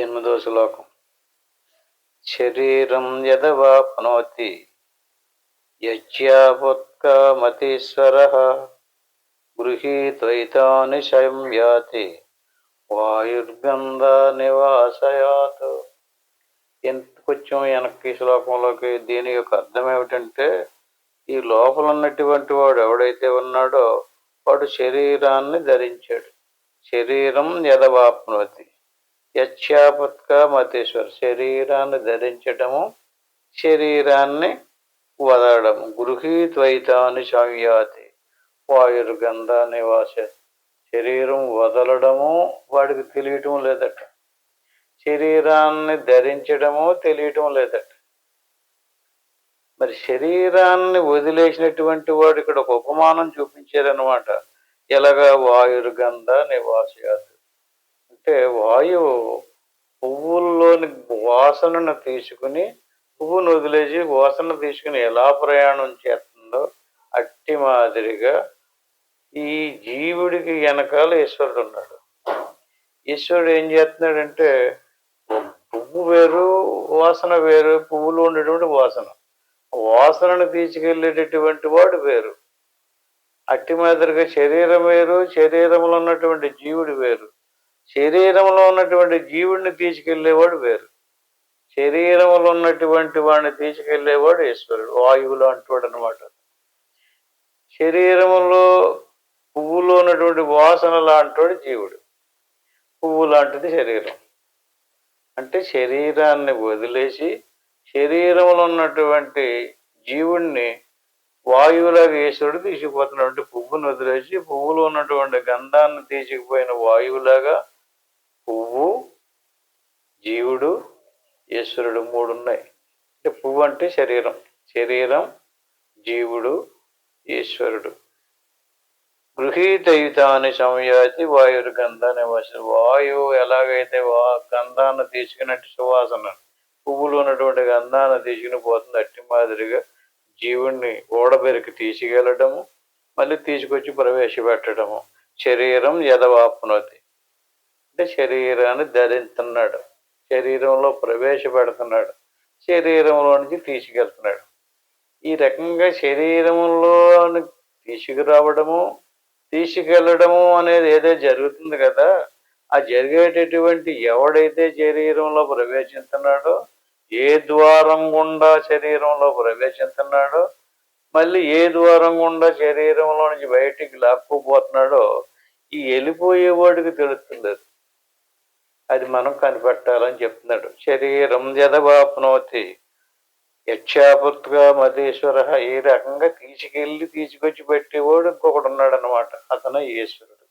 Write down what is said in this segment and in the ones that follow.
ఎనిమిదో శ్లోకం. శరీరం యదవాప్నోతి యచ్చాపుత్కామతీశ్వరః గృహీత్వైతాని సంయాతి వాయుర్గంధ నివాసయాత్. కొంచెం వెనక్కి శ్లోకంలోకి దీని యొక్క అర్థం ఏమిటంటే, ఈ లోపల ఉన్నటువంటి వాడు ఎవడైతే ఉన్నాడో వాడు శరీరాన్ని ధరించాడు. శరీరం యదవాప్నోతి యచ్చాపత్కామతీశ్వర, శరీరాన్ని ధరించటము, శరీరాన్ని వదలడము. గృహీత్వైతాని సంయాతి వాయుర్గంధ నివాస. శరీరం వదలడము వాడికి తెలియటం లేదట, శరీరాన్ని ధరించడము తెలియటం లేదట. మరి శరీరాన్ని వదిలేసినటువంటి వాడు ఇక్కడ ఒక ఉపమానం చూపించారనమాట. ఎలాగా? వాయుర్గంధ నివాసయాత్ అంటే వాయువు పువ్వుల్లోని వాసనను తీసుకుని, పువ్వును వదిలేసి వాసన తీసుకుని ఎలా ప్రయాణం చేస్తుందో అట్టి మాదిరిగా ఈ జీవుడికి వెనకాల ఈశ్వరుడు ఉన్నాడు. ఈశ్వరుడు ఏం చేస్తున్నాడంటే, పువ్వు వేరు వాసన వేరు. పువ్వులో ఉండేటువంటి వాసనను తీసుకెళ్ళేటటువంటి వాడు వేరు. అట్టి మాదిరిగా శరీరం వేరు, శరీరంలో ఉన్నటువంటి జీవుడు వేరు. శరీరంలో ఉన్నటువంటి జీవుడిని తీసుకెళ్లేవాడు వేరు. శరీరంలో ఉన్నటువంటి వాడిని తీసుకెళ్లేవాడు ఈశ్వరుడు, వాయువు లాంటివాడు అనమాట. శరీరంలో పువ్వులో ఉన్నటువంటి వాసన లాంటివాడు జీవుడు, పువ్వు లాంటిది శరీరం. అంటే శరీరాన్ని వదిలేసి శరీరంలో ఉన్నటువంటి జీవుణ్ణి వాయువులాగా ఈశ్వరుడు తీసుకుపోతున్నాడు. అంటే పువ్వును వదిలేసి పువ్వులో ఉన్నటువంటి గంధాన్ని తీసుకుపోయిన వాయువులాగా పువ్వు, జీవుడు, ఈశ్వరుడు మూడు ఉన్నాయి. అంటే పువ్వు అంటే శరీరం, శరీరం, జీవుడు, ఈశ్వరుడు. గృహీతయుతాన్ని సంయాతి వాయుర్గంధ నివాస. వాయువు ఎలాగైతే గంధాన్ని తీసుకున్నట్టు సువాసన పువ్వులో ఉన్నటువంటి గంధాన్ని తీసుకుని పోతుంది, అట్టి మాదిరిగా జీవుణ్ణి ఓడబెరికి తీసుకెళ్ళడము, మళ్ళీ తీసుకొచ్చి ప్రవేశపెట్టడము. శరీరం యదవాప్నోతి అంటే శరీరాన్ని ధరిస్తున్నాడు, శరీరంలో ప్రవేశపెడుతున్నాడు, శరీరంలో నుంచి తీసుకెళ్తున్నాడు. ఈ రకంగా శరీరంలో తీసుకురావడము, తీసుకెళ్ళడము అనేది ఏదో జరుగుతుంది కదా. ఆ జరిగేటటువంటి ఎవడైతే శరీరంలో ప్రవేశిస్తున్నాడో, ఏ ద్వారం గుండా శరీరంలో ప్రవేశిస్తున్నాడో, మళ్ళీ ఏ ద్వారం గుండా శరీరంలో నుంచి బయటికి లాక్కుపోతున్నాడో ఈ వెళ్ళిపోయేవాడికి తెలుస్తుంది. అది మనం కనిపెట్టాలని చెప్తున్నాడు. శరీరం యదవాప్నోతి యచ్చాపుత్గా మధేశ్వర. ఈ రకంగా తీసుకొచ్చి పెట్టేవాడు ఇంకొకడు ఉన్నాడు అనమాట, అతను ఈశ్వరుడు.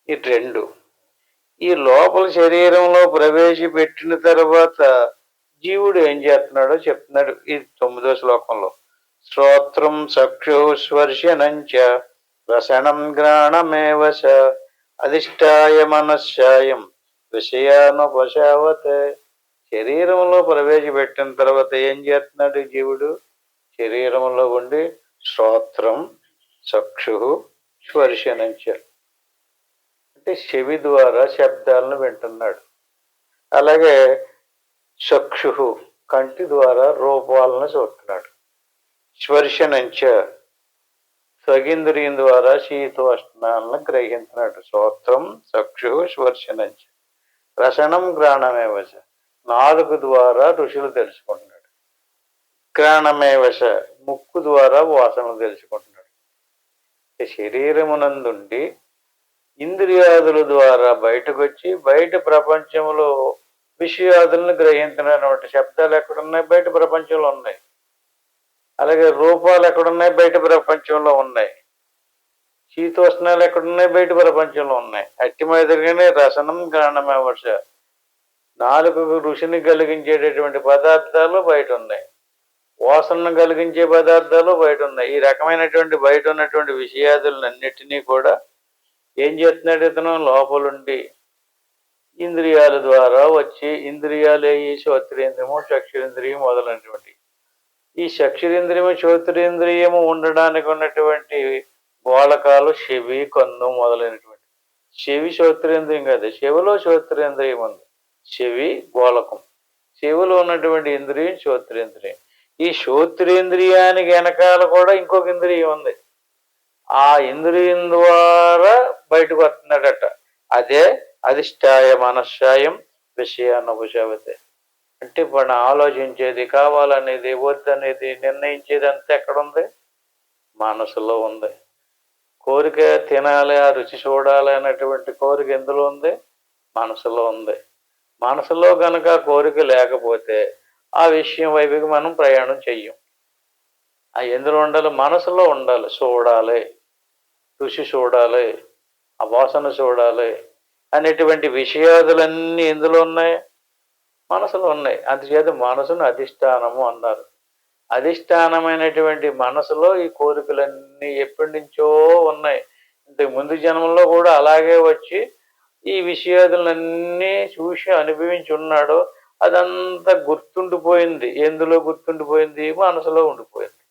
ఈ రెండు ఈ లోపల శరీరంలో ప్రవేశపెట్టిన తర్వాత జీవుడు ఏం చేస్తున్నాడో చెప్తున్నాడు ఈ 9వ శ్లోకంలో. శ్రోత్రం చక్షు స్పర్శనంచ రసనం గ్రాణమేవశ అధిష్టాయ మనశ్శాయం విషయానుపశావత్. శరీరంలో ప్రవేశపెట్టిన తర్వాత ఏం చేస్తున్నాడు జీవుడు? శరీరంలో ఉండి శ్రోత్రం చక్షు స్పర్శనంచ అంటే చెవి ద్వారా శబ్దాలను వింటున్నాడు. అలాగే చక్షు కంటి ద్వారా రూపాలను చూస్తున్నాడు. స్పర్శనంచ స్వగింద్రియం ద్వారా శీతోష్ణాలను గ్రహించినాడు. శ్రోత్రం చక్షు స్పర్శనంచ. రసనం గ్రాణమేవశ, నాలుగు ద్వారా ఋషులు తెలుసుకుంటున్నాడు. గ్రాణమేవశ, ముక్కు ద్వారా వాసనలు తెలుసుకుంటున్నాడు. శరీరమునందుండి ఇంద్రియాదుల ద్వారా బయటకు వచ్చి బయట ప్రపంచంలో విషయాదులను గ్రహించినటువంటి శబ్దాలు ఎక్కడున్నాయి? బయట ప్రపంచంలో ఉన్నాయి. అలాగే రూపాలు ఎక్కడున్నాయి? బయట ప్రపంచంలో ఉన్నాయి. శీతోష్ణాలు ఎక్కడున్నాయి? బయట ప్రపంచంలో ఉన్నాయి. అట్టి మాదిరిగానే రసనం గ్రాణమేవశ, నాలుగు రుచిని కలిగించేటటువంటి పదార్థాలు బయట ఉన్నాయి, వాసనను కలిగించే పదార్థాలు బయట ఉన్నాయి. ఈ రకమైనటువంటి బయట ఉన్నటువంటి విషయాదులన్నిటినీ కూడా ఏం చేస్తున్నాడు ఇతను? లోపలుండి ఇంద్రియాల ద్వారా వచ్చి, ఇంద్రియాలే ఈ శ్రోత్రేంద్రియము, చక్షురింద్రియం మొదలైనటువంటి ఈ చక్షురింద్రియము, శ్రోత్రేంద్రియము ఉండడానికి ఉన్నటువంటి గోళకాలు చెవి, కన్ను మొదలైనటువంటి. చెవి శ్రోత్రేంద్రియం కాదు, చెవిలో శ్రోత్రేంద్రియం ఉంది. చెవి గోళకం. చెవిలో ఉన్నటువంటి ఇంద్రియం శ్రోత్రేంద్రియం. ఈ శ్రోత్రేంద్రియానికి వెనకాల కూడా ఇంకొక ఇంద్రియం ఉంది. ఆ ఇంద్రియం ద్వారా బయటకు వస్తున్నాడట. అదే అధిష్టాయ మనశ్శాయం విషయానుపశావతే. అంటే మనం ఆలోచించేది, కావాలనేది, వద్దనేది, నిర్ణయించేది అంతా ఎక్కడుంది? మనసులో ఉంది. కోరిక తినాలి, ఆ రుచి చూడాలి అనేటువంటి కోరిక ఎందులో ఉంది? మనసులో ఉంది. మనసులో కనుక కోరిక లేకపోతే ఆ విషయం వైపుకి మనం ప్రయాణం చెయ్యం. ఆ ఎందులో ఉండాలి? మనసులో ఉండాలి. చూడాలి, రుచి చూడాలి, ఆ వాసన చూడాలి అనేటువంటి విషయాదులన్నీ ఎందులో ఉన్నాయి? మనసులో ఉన్నాయి. అందుచేత మనసును అధిష్టానము అన్నారు. అధిష్టానమైనటువంటి మనసులో ఈ కోరికలన్నీ ఎప్పటి నుంచో ఉన్నాయి. ఇంతకు ముందు జన్మల్లో కూడా అలాగే వచ్చి ఈ విషయాదులన్నీ చూసి అనుభవించి ఉన్నాడో అదంతా గుర్తుండిపోయింది. ఎందులో గుర్తుండిపోయింది? మనసులో ఉండిపోయింది.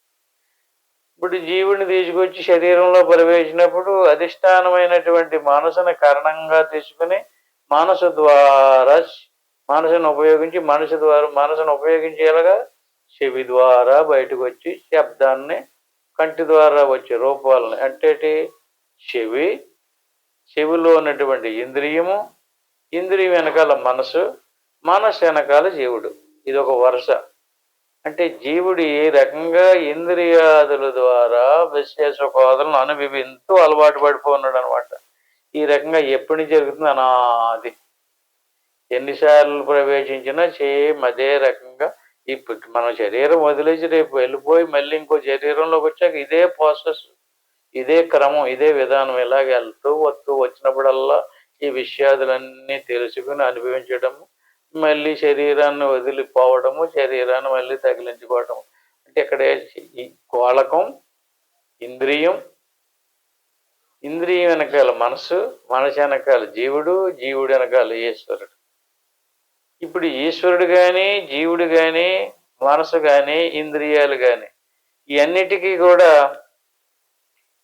ఇప్పుడు జీవుడిని తీసుకొచ్చి శరీరంలో ప్రవేశించినప్పుడు అధిష్టానమైనటువంటి మనసుని కారణంగా తీసుకుని మనసు ద్వారా మనసును ఉపయోగించి మనసును ఉపయోగించేలాగా చెవి ద్వారా బయటకు వచ్చి శబ్దాన్ని, కంటి ద్వారా వచ్చే రూపాలని, అంటే చెవిలో ఉన్నటువంటి ఇంద్రియము, ఇంద్రియం వెనకాల మనసు, మనసు వెనకాల జీవుడు. ఇది ఒక వరుస. అంటే జీవుడు ఏ రకంగా ఇంద్రియాదుల ద్వారా విశేషోపాదులను అనుభవిస్తూ అలవాటు పడిపోన్నాడు అనమాట. ఈ రకంగా ఎప్పటి నుంచి జరుగుతుంది? అనాది. ఎన్నిసార్లు ప్రవేశించినా సేమ్ అదే రకంగా ఇప్పుడు మనం శరీరం వదిలేసి రేపు వెళ్ళిపోయి మళ్ళీ ఇంకో శరీరంలోకి వచ్చాక ఇదే ప్రాసెస్, ఇదే క్రమం, ఇదే విధానం. ఇలాగ వెళ్తూ వస్తూ వచ్చినప్పుడల్లా ఈ విషయాదులన్నీ తెలుసుకుని అనుభవించడము, మళ్ళీ శరీరాన్ని వదిలిపోవడము, శరీరాన్ని మళ్ళీ తగిలించుకోవటము. అంటే ఇక్కడ ఈ గోళకం, ఇంద్రియం, ఇంద్రియం వెనకాల మనసు, మనసు వెనకాల జీవుడు, జీవుడు వెనకాల ఈశ్వరుడు. ఇప్పుడు ఈశ్వరుడు కానీ, జీవుడు కానీ, మనసు కానీ, ఇంద్రియాలు కానీ ఇవన్నిటికీ కూడా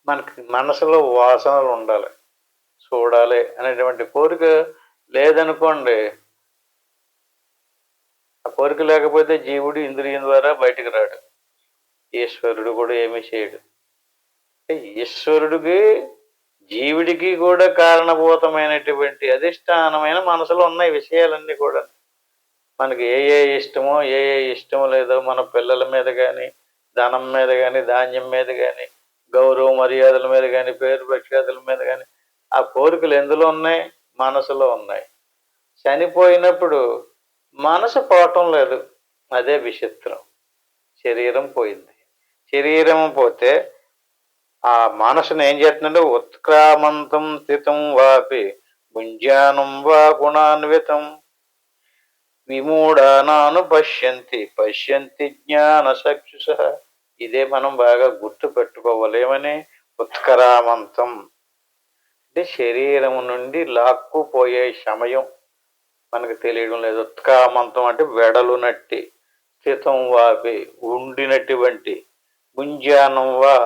మనకి మనసులో వాసనలు ఉండాలి, చూడాలి అనేటువంటి కోరిక లేదనుకోండి, ఆ కోరిక లేకపోతే జీవుడు ఇంద్రియం ద్వారా బయటకు రాడు, ఈశ్వరుడు కూడా ఏమీ చేయడు. ఈశ్వరుడికి జీవుడికి కూడా కారణభూతమైనటువంటి అధిష్టానమైన మనసులో ఉన్నాయి విషయాలన్నీ కూడా. మనకి ఏ ఇష్టమో ఏ ఇష్టమో లేదో మన పిల్లల మీద కానీ, ధనం మీద కానీ, ధాన్యం మీద కానీ, గౌరవ మర్యాదల మీద కానీ, పేరు ప్రఖ్యాతుల మీద కానీ ఆ కోరికలు ఎందులో ఉన్నాయి? మనసులో ఉన్నాయి. చనిపోయినప్పుడు మనసు పోవటం లేదు. అదే విచిత్రం. శరీరం పోయింది. శరీరం పోతే ఆ మనసును ఏం చేస్తుందంటే ఉత్క్రామంతం స్థితం వాపి భుంజానం వా గుణాన్వితం విమూఢానాను పశ్యంతి జ్ఞాన చక్షుష. ఇదే మనం బాగా గుర్తు పెట్టుకోవాలి. ఏమని? ఉత్కరామంతం అంటే శరీరం నుండి లాక్కుపోయే సమయం మనకు తెలియడం లేదు. ఉత్కామంతం అంటే వెడలునట్టి, స్థితం వాపి ఉండినటువంటి, గుంజానం వా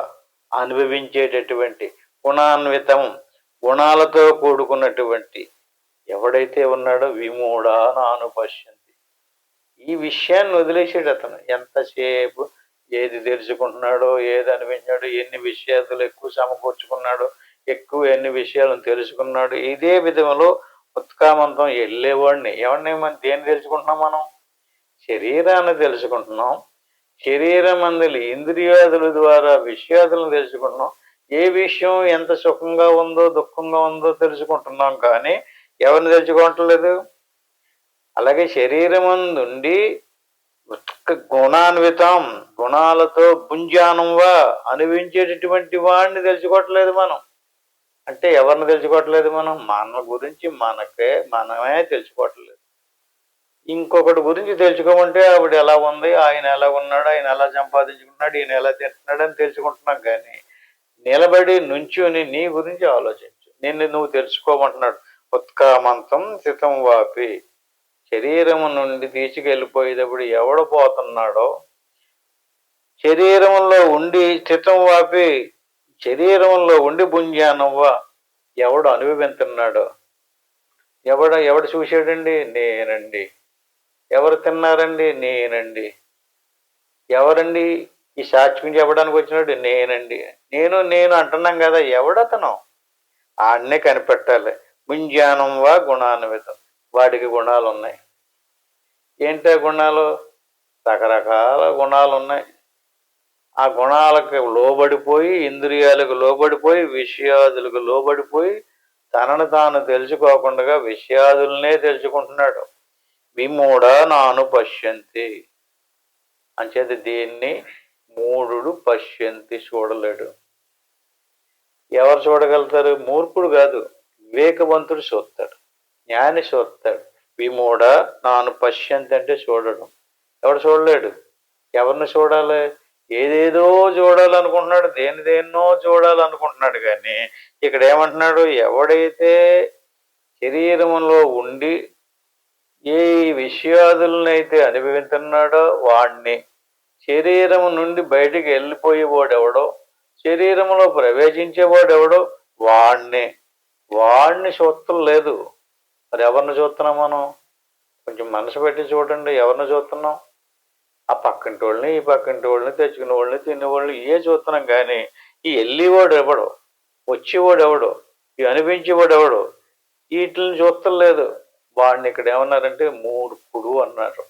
అనుభవించేటటువంటి, గుణాన్వితం గుణాలతో కూడుకున్నటువంటి ఎవడైతే ఉన్నాడో విమూఢా నాను పశ్యంతి. ఈ విషయాన్ని వదిలేసాడు అతను. ఎంతసేపు ఏది తెలుసుకుంటున్నాడో, ఏది అనిపించాడో, ఎన్ని విషయాలు ఎక్కువ సమకూర్చుకున్నాడో, ఎక్కువ ఎన్ని విషయాలను తెలుసుకున్నాడు. ఇదే విధంలో ఉత్కామంతం వెళ్ళేవాడిని. ఎవరిని మనం దేన్ని తెలుసుకుంటున్నాం? మనం శరీరాన్ని తెలుసుకుంటున్నాం. శరీరం అందులో ఇంద్రియాదుల ద్వారా విషయాదులను తెలుసుకుంటున్నాం. ఏ విషయం ఎంత సుఖంగా ఉందో దుఃఖంగా ఉందో తెలుసుకుంటున్నాం, కానీ ఎవరిని తెలుసుకోవట్లేదు. అలాగే శరీరం నుండి గుణాన్వితం గుణాలతో భుంజానంగా అనుభవించేటటువంటి వాడిని తెలుసుకోవట్లేదు మనం. అంటే ఎవరిని తెలుసుకోవట్లేదు మనం? మన గురించి మనమే తెలుసుకోవట్లేదు. ఇంకొకటి గురించి తెలుసుకోమంటే ఆవిడ ఎలా ఉంది, ఆయన ఎలా ఉన్నాడు, ఆయన ఎలా సంపాదించుకున్నాడు, ఈయన ఎలా తింటున్నాడు అని తెలుసుకుంటున్నాం. కానీ నిలబడి నుంచుని నీ గురించి ఆలోచించు, నిన్ను నువ్వు తెలుసుకోమంటున్నాడు. ఉత్కామంతం స్థితం వాపి. శరీరం నుండి తీసుకెళ్ళిపోయేటప్పుడు ఎవడు పోతున్నాడో, శరీరంలో ఉండి స్థితం వాపి, శరీరంలో ఉండి భుంజానవ్వ ఎవడు అనుభవిస్తున్నాడో. ఎవడు చూశాడండి? నేనండి. ఎవరు తిన్నారండి? నేనండి. ఎవరండి ఈ సాక్ష్యం చెప్పడానికి వచ్చినాడు? నేనండి. నేను నేను అంటున్నాం కదా, ఎవడతను? ఆడనే కనిపెట్టాలి. ముంజ్ఞానం వా గుణాన్వితం. వాడికి గుణాలు ఉన్నాయి. ఏంటో గుణాలు? రకరకాల గుణాలు ఉన్నాయి. ఆ గుణాలకు లోబడిపోయి, ఇంద్రియాలకు లోబడిపోయి, విషయాదులకు లోబడిపోయి, తనను తాను తెలుసుకోకుండా విషయాదులనే తెలుసుకుంటున్నాడు. విమూఢ నాను పశ్యంతి. అంచేత దీన్ని మూఢుడు పశ్యంతి చూడలేడు. ఎవరు చూడగలుగుతారు? మూర్ఖుడు కాదు, వివేకవంతుడు చూస్తాడు, జ్ఞాని చూస్తాడు. విమూఢ నాను పశ్యంతి అంటే చూడడం. ఎవడు చూడలేడు. ఎవరిని చూడాలి? ఏదేదో చూడాలనుకుంటున్నాడు, దేన్నో చూడాలనుకుంటున్నాడు. కానీ ఇక్కడ ఏమంటున్నాడు? ఎవడైతే శరీరంలో ఉండి ఏ విషయాదులనైతే అనుభవిస్తున్నాడో వాణ్ణి, శరీరం నుండి బయటికి వెళ్ళిపోయేవాడెవడో, శరీరంలో ప్రవేశించేవాడెవడో వాణ్ణి చూడటం లేదు. మరి ఎవరిని చూస్తున్నాం మనం? కొంచెం మనసు పెట్టి చూడండి. ఎవరిని చూస్తున్నాం? ఆ పక్కింటి వాళ్ళని, ఈ పక్కింటి వాళ్ళని, తెచ్చుకునే వాళ్ళని, తినేవాళ్ళని చూస్తున్నాం. కానీ ఈ వెళ్ళేవాడు ఎవడో, వచ్చేవాడు ఎవడో, ఈ అనిపించేవాడు ఎవడో, వీటిని చూస్తలేదు. వాడిని ఇక్కడ ఏమన్నారంటే మూర్ఖుడు అన్నారు.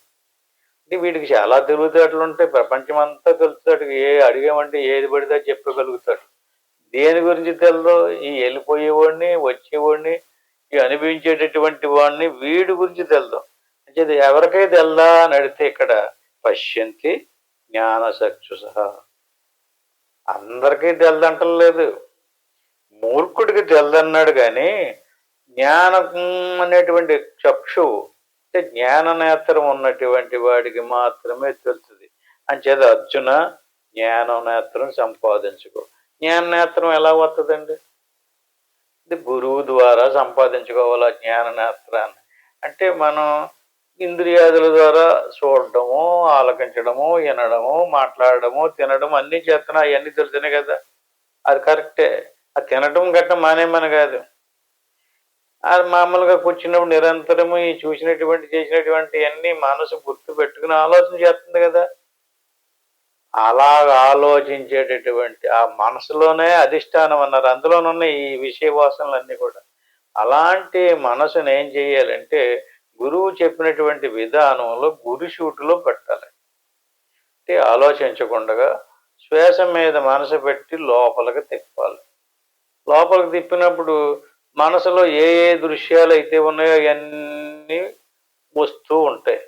అంటే వీడికి చాలా తెలివితేటలు ఉంటాయి. ప్రపంచం అంతా తెలుస్తాడు. అడిగామంటే ఏది పడితే చెప్పగలుగుతాడు. దేని గురించి తెలదో? ఈ వెళ్ళిపోయేవాడిని, వచ్చేవాడిని, ఈ అనిపించేటటువంటి వాడిని, వీడి గురించి తెలదు. అంటే ఎవరికైతే తెల్దా అని అడిగితే ఇక్కడ పశ్యంతి జ్ఞానచక్షుష. అందరికీ తెలదంటలేదు. మూర్ఖుడికి తెలదన్నాడు. కానీ జ్ఞానం అనేటువంటి చక్షువు అంటే జ్ఞాన నేత్రం ఉన్నటువంటి వాడికి మాత్రమే తెలుస్తుంది. అంచేత అర్జున జ్ఞాన నేత్రం సంపాదించుకో. జ్ఞాన నేత్రం ఎలా వస్తుందండి? ఇది గురువు ద్వారా సంపాదించుకోవాలి. జ్ఞాన నేత్రాన్ని అంటే మనం ఇంద్రియాదుల ద్వారా చూడడము, ఆలకించడము, వినడము, మాట్లాడడము, తినడం అన్నీ చేస్తున్నా. అవన్నీ తెలుసునే కదా. అది కరెక్టే. అది తినడం గట్ట మానేమని కాదు. అది మామూలుగా కూర్చున్నప్పుడు నిరంతరము ఈ చేసినటువంటి అన్ని మనసు గుర్తు పెట్టుకుని ఆలోచన చేస్తుంది కదా. అలాగ ఆలోచించేటటువంటి ఆ మనసులోనే అధిష్టానం అన్నారు. అందులోనున్న ఈ విషయ వాసనలన్నీ కూడా. అలాంటి మనసును ఏం చేయాలంటే గురువు చెప్పినటువంటి విధానంలో గురుశూటిలో పెట్టాలి. అంటే ఆలోచించకుండా శ్వాస మీద మనసు పెట్టి లోపలికి తిప్పాలి. లోపలికి తిప్పినప్పుడు మనసులో ఏ దృశ్యాలు అయితే ఉన్నాయో అవన్నీ వస్తూ ఉంటాయి.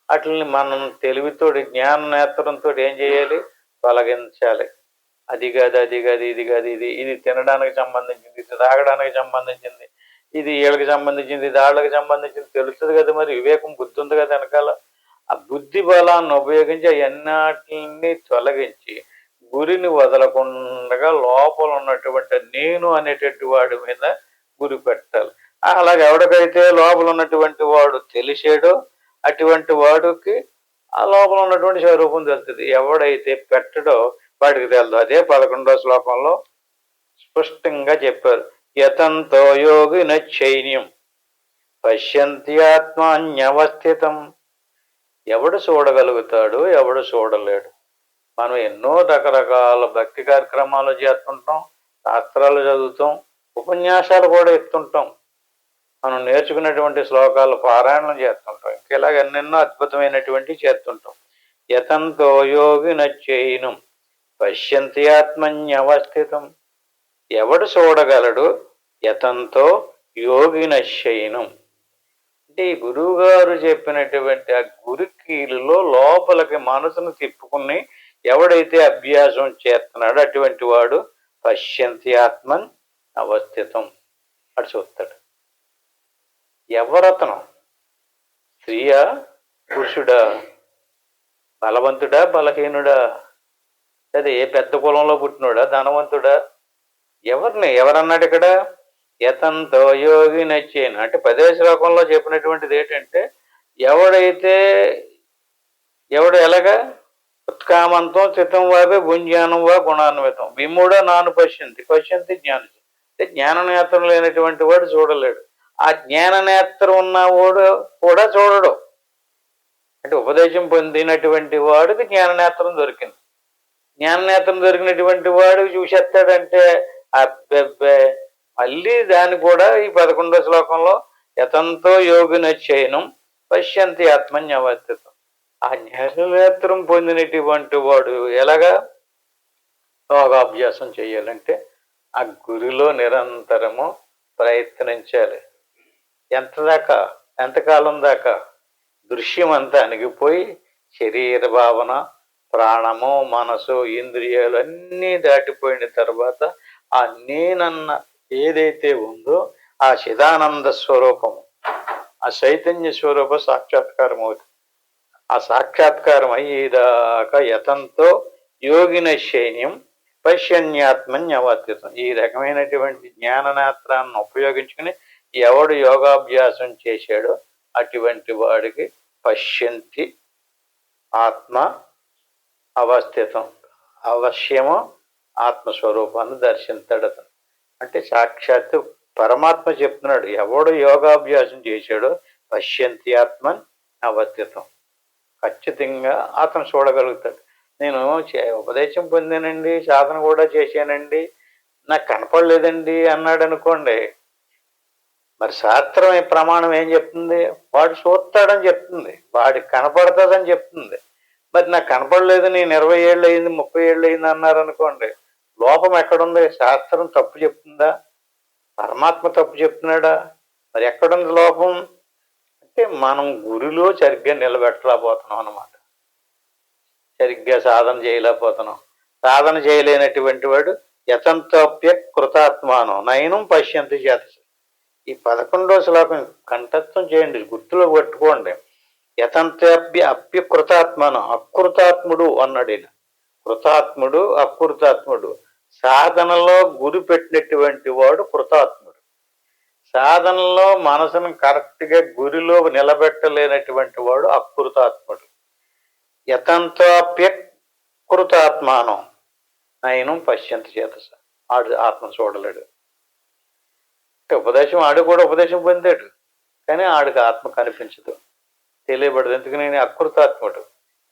వాటిని మనం తెలివితోటి, జ్ఞాన నేత్రంతో ఏం చేయాలి? తొలగించాలి. అది కాదు, ఇది కాదు, ఇది తినడానికి సంబంధించింది, ఇది తాగడానికి సంబంధించింది, ఇది వీళ్ళకి సంబంధించింది, ఇది వాళ్ళకి సంబంధించింది తెలుస్తుంది కదా. మరి వివేకం, బుద్ధి ఉంది కదా వెనకాల. ఆ బుద్ధి బలాన్ని ఉపయోగించి అవన్నిటిని తొలగించి గురిని వదలకుండా లోపల ఉన్నటువంటి నేను అనేటువంటి వాడి మీద గురి పెట్టాలి. అలాగే ఎవడికైతే లోపల ఉన్నటువంటి వాడు తెలిసాడో అటువంటి వాడికి ఆ లోపల ఉన్నటువంటి స్వరూపం తెలుస్తుంది. ఎవడైతే పెట్టడో వాడికి తెలుదు. అదే 11వ శ్లోకంలో స్పష్టంగా చెప్పారు. యతంతో యోగి నైన్యం పశ్యంతి ఆత్మాన్యవస్థితం. ఎవడు చూడగలుగుతాడు, ఎవడు చూడలేడు. మనం ఎన్నో రకరకాల భక్తి కార్యక్రమాలు చేస్తుంటాం, శాస్త్రాలు చదువుతాం, ఉపన్యాసాలు కూడా ఎత్తుంటాం, మనం నేర్చుకున్నటువంటి శ్లోకాలు పారాయణం చేస్తుంటాం, ఇలాగ ఎన్నెన్నో అద్భుతమైనటువంటి చేస్తుంటాం. యతంతో యోగి నైనం పశ్యంతి ఆత్మన్యవస్థితం. ఎవడు చూడగలడు? యతంతో యోగి నైనం. అంటే ఈ గురువు గారు చెప్పినటువంటి ఆ గురుకీలులో లోపలికి మనసును తిప్పుకుని ఎవడైతే అభ్యాసం చేస్తున్నాడో అటువంటి వాడు పశ్యంతి ఆత్మన్ అవస్థితం అటు చూస్తాడు. ఎవరతను? స్త్రీయా, పురుషుడా, బలవంతుడా, బలహీనుడా, అదే ఏ పెద్ద కులంలో పుట్టినోడా, ధనవంతుడా? ఎవరన్నాడు ఇక్కడ? యతంతో యోగి నైనం. అంటే 10వ శ్లోకంలో చెప్పినటువంటిది ఏంటంటే ఎవడు ఎలాగా ఉత్కామంతో చిత్తం వాపే భుంజ్ఞానం వా గుణాన్వితం విమూఢ నాను పశ్యంతి జ్ఞానం. అంటే జ్ఞాన నేత్రం లేనటువంటి వాడు చూడలేడు. ఆ జ్ఞాన నేత్రం ఉన్నవాడు కూడా చూడడు. అంటే ఉపదేశం పొందినటువంటి వాడికి జ్ఞాన నేత్రం దొరికింది. జ్ఞాన నేత్రం దొరికినటువంటి వాడు చూసేస్తాడంటే అబ్బెబ్బే, మళ్ళీ దాన్ని కూడా ఈ 11వ శ్లోకంలో యతంతో యోగినశ్చయనం పశ్యంతి ఆత్మన్యవర్తితం. ఆ జ్ఞాననేత్రం పొందినటువంటి వాడు ఎలాగా యోగాభ్యాసం చేయాలంటే ఆ గురిలో నిరంతరము ప్రయత్నించాలి. ఎంతకాలం దాకా? దృశ్యం అంతా అణిగిపోయి శరీర భావన, ప్రాణము, మనసు, ఇంద్రియాలు అన్నీ దాటిపోయిన తర్వాత ఆ నేనన్న ఏదైతే ఉందో ఆ చిదానంద స్వరూపము, ఆ చైతన్య స్వరూప సాక్షాత్కారం అవుతుంది. ఆ సాక్షాత్కారం అయ్యేదాకా యతంతో యోగిన శైన్యం పశ్యన్యాత్మన్యవర్తితం. ఈ రకమైనటువంటి జ్ఞాననేత్రాన్ని ఉపయోగించుకుని ఎవడు యోగాభ్యాసం చేశాడో అటువంటి వాడికి పశ్యంతి ఆత్మ అవస్థితం, అవశ్యము ఆత్మస్వరూపాన్ని దర్శిస్తాడు అతను. అంటే సాక్షాత్తు పరమాత్మ చెప్తున్నాడు, ఎవడు యోగాభ్యాసం చేశాడో పశ్యంతి ఆత్మన్ అవస్థితం, ఖచ్చితంగా అతను చూడగలుగుతాడు. నేను ఉపదేశం పొందానండి, సాధన కూడా చేశానండి, నాకు కనపడలేదండి అన్నాడు అనుకోండి, మరి శాస్త్రం ప్రమాణం ఏం చెప్తుంది? వాడు చూస్తాడని చెప్తుంది, వాడికి కనపడుతుందని చెప్తుంది. మరి నాకు కనపడలేదు, నేను 20 ఏళ్ళు అయింది, 30 ఏళ్ళు అయింది అన్నారు అనుకోండి, లోపం ఎక్కడుంది? శాస్త్రం తప్పు చెప్తుందా? పరమాత్మ తప్పు చెప్తున్నాడా? మరి ఎక్కడుంది లోపం? అంటే మనం గురిలో సరిగ్గా నిలబెట్టలేకపోతున్నాం అన్నమాట. సరిగ్గా సాధన చేయలేకపోతున్నాం. సాధన చేయలేనటువంటి వాడు యతంతోప్య కృతాత్మానం నయనం పశ్యంతి చేత. ఈ 11వ శ్లోకం కంఠస్థం చేయండి, గుర్తులో పట్టుకోండి. అప్యకృతాత్మానం, అకృతాత్ముడు అన్నాడు ఈయన. కృతాత్ముడు, అకృతాత్ముడు. సాధనలో గురి పెట్టినటువంటి వాడు కృతాత్ముడు. సాధనలో మనసును కరెక్ట్గా గురిలో నిలబెట్టలేనటువంటి వాడు అకృతాత్ముడు. యతంతోప్యకృతాత్మానం నయనం పశ్యంతి చేతస. ఆడు ఆత్మ చూడలేడు. అంటే ఉపదేశం ఆడు కూడా ఉపదేశం పొందాడు, కానీ ఆడికి ఆత్మ కనిపించదు, తెలియబడదు. ఎందుకు? నేను అకృతాత్ముడు,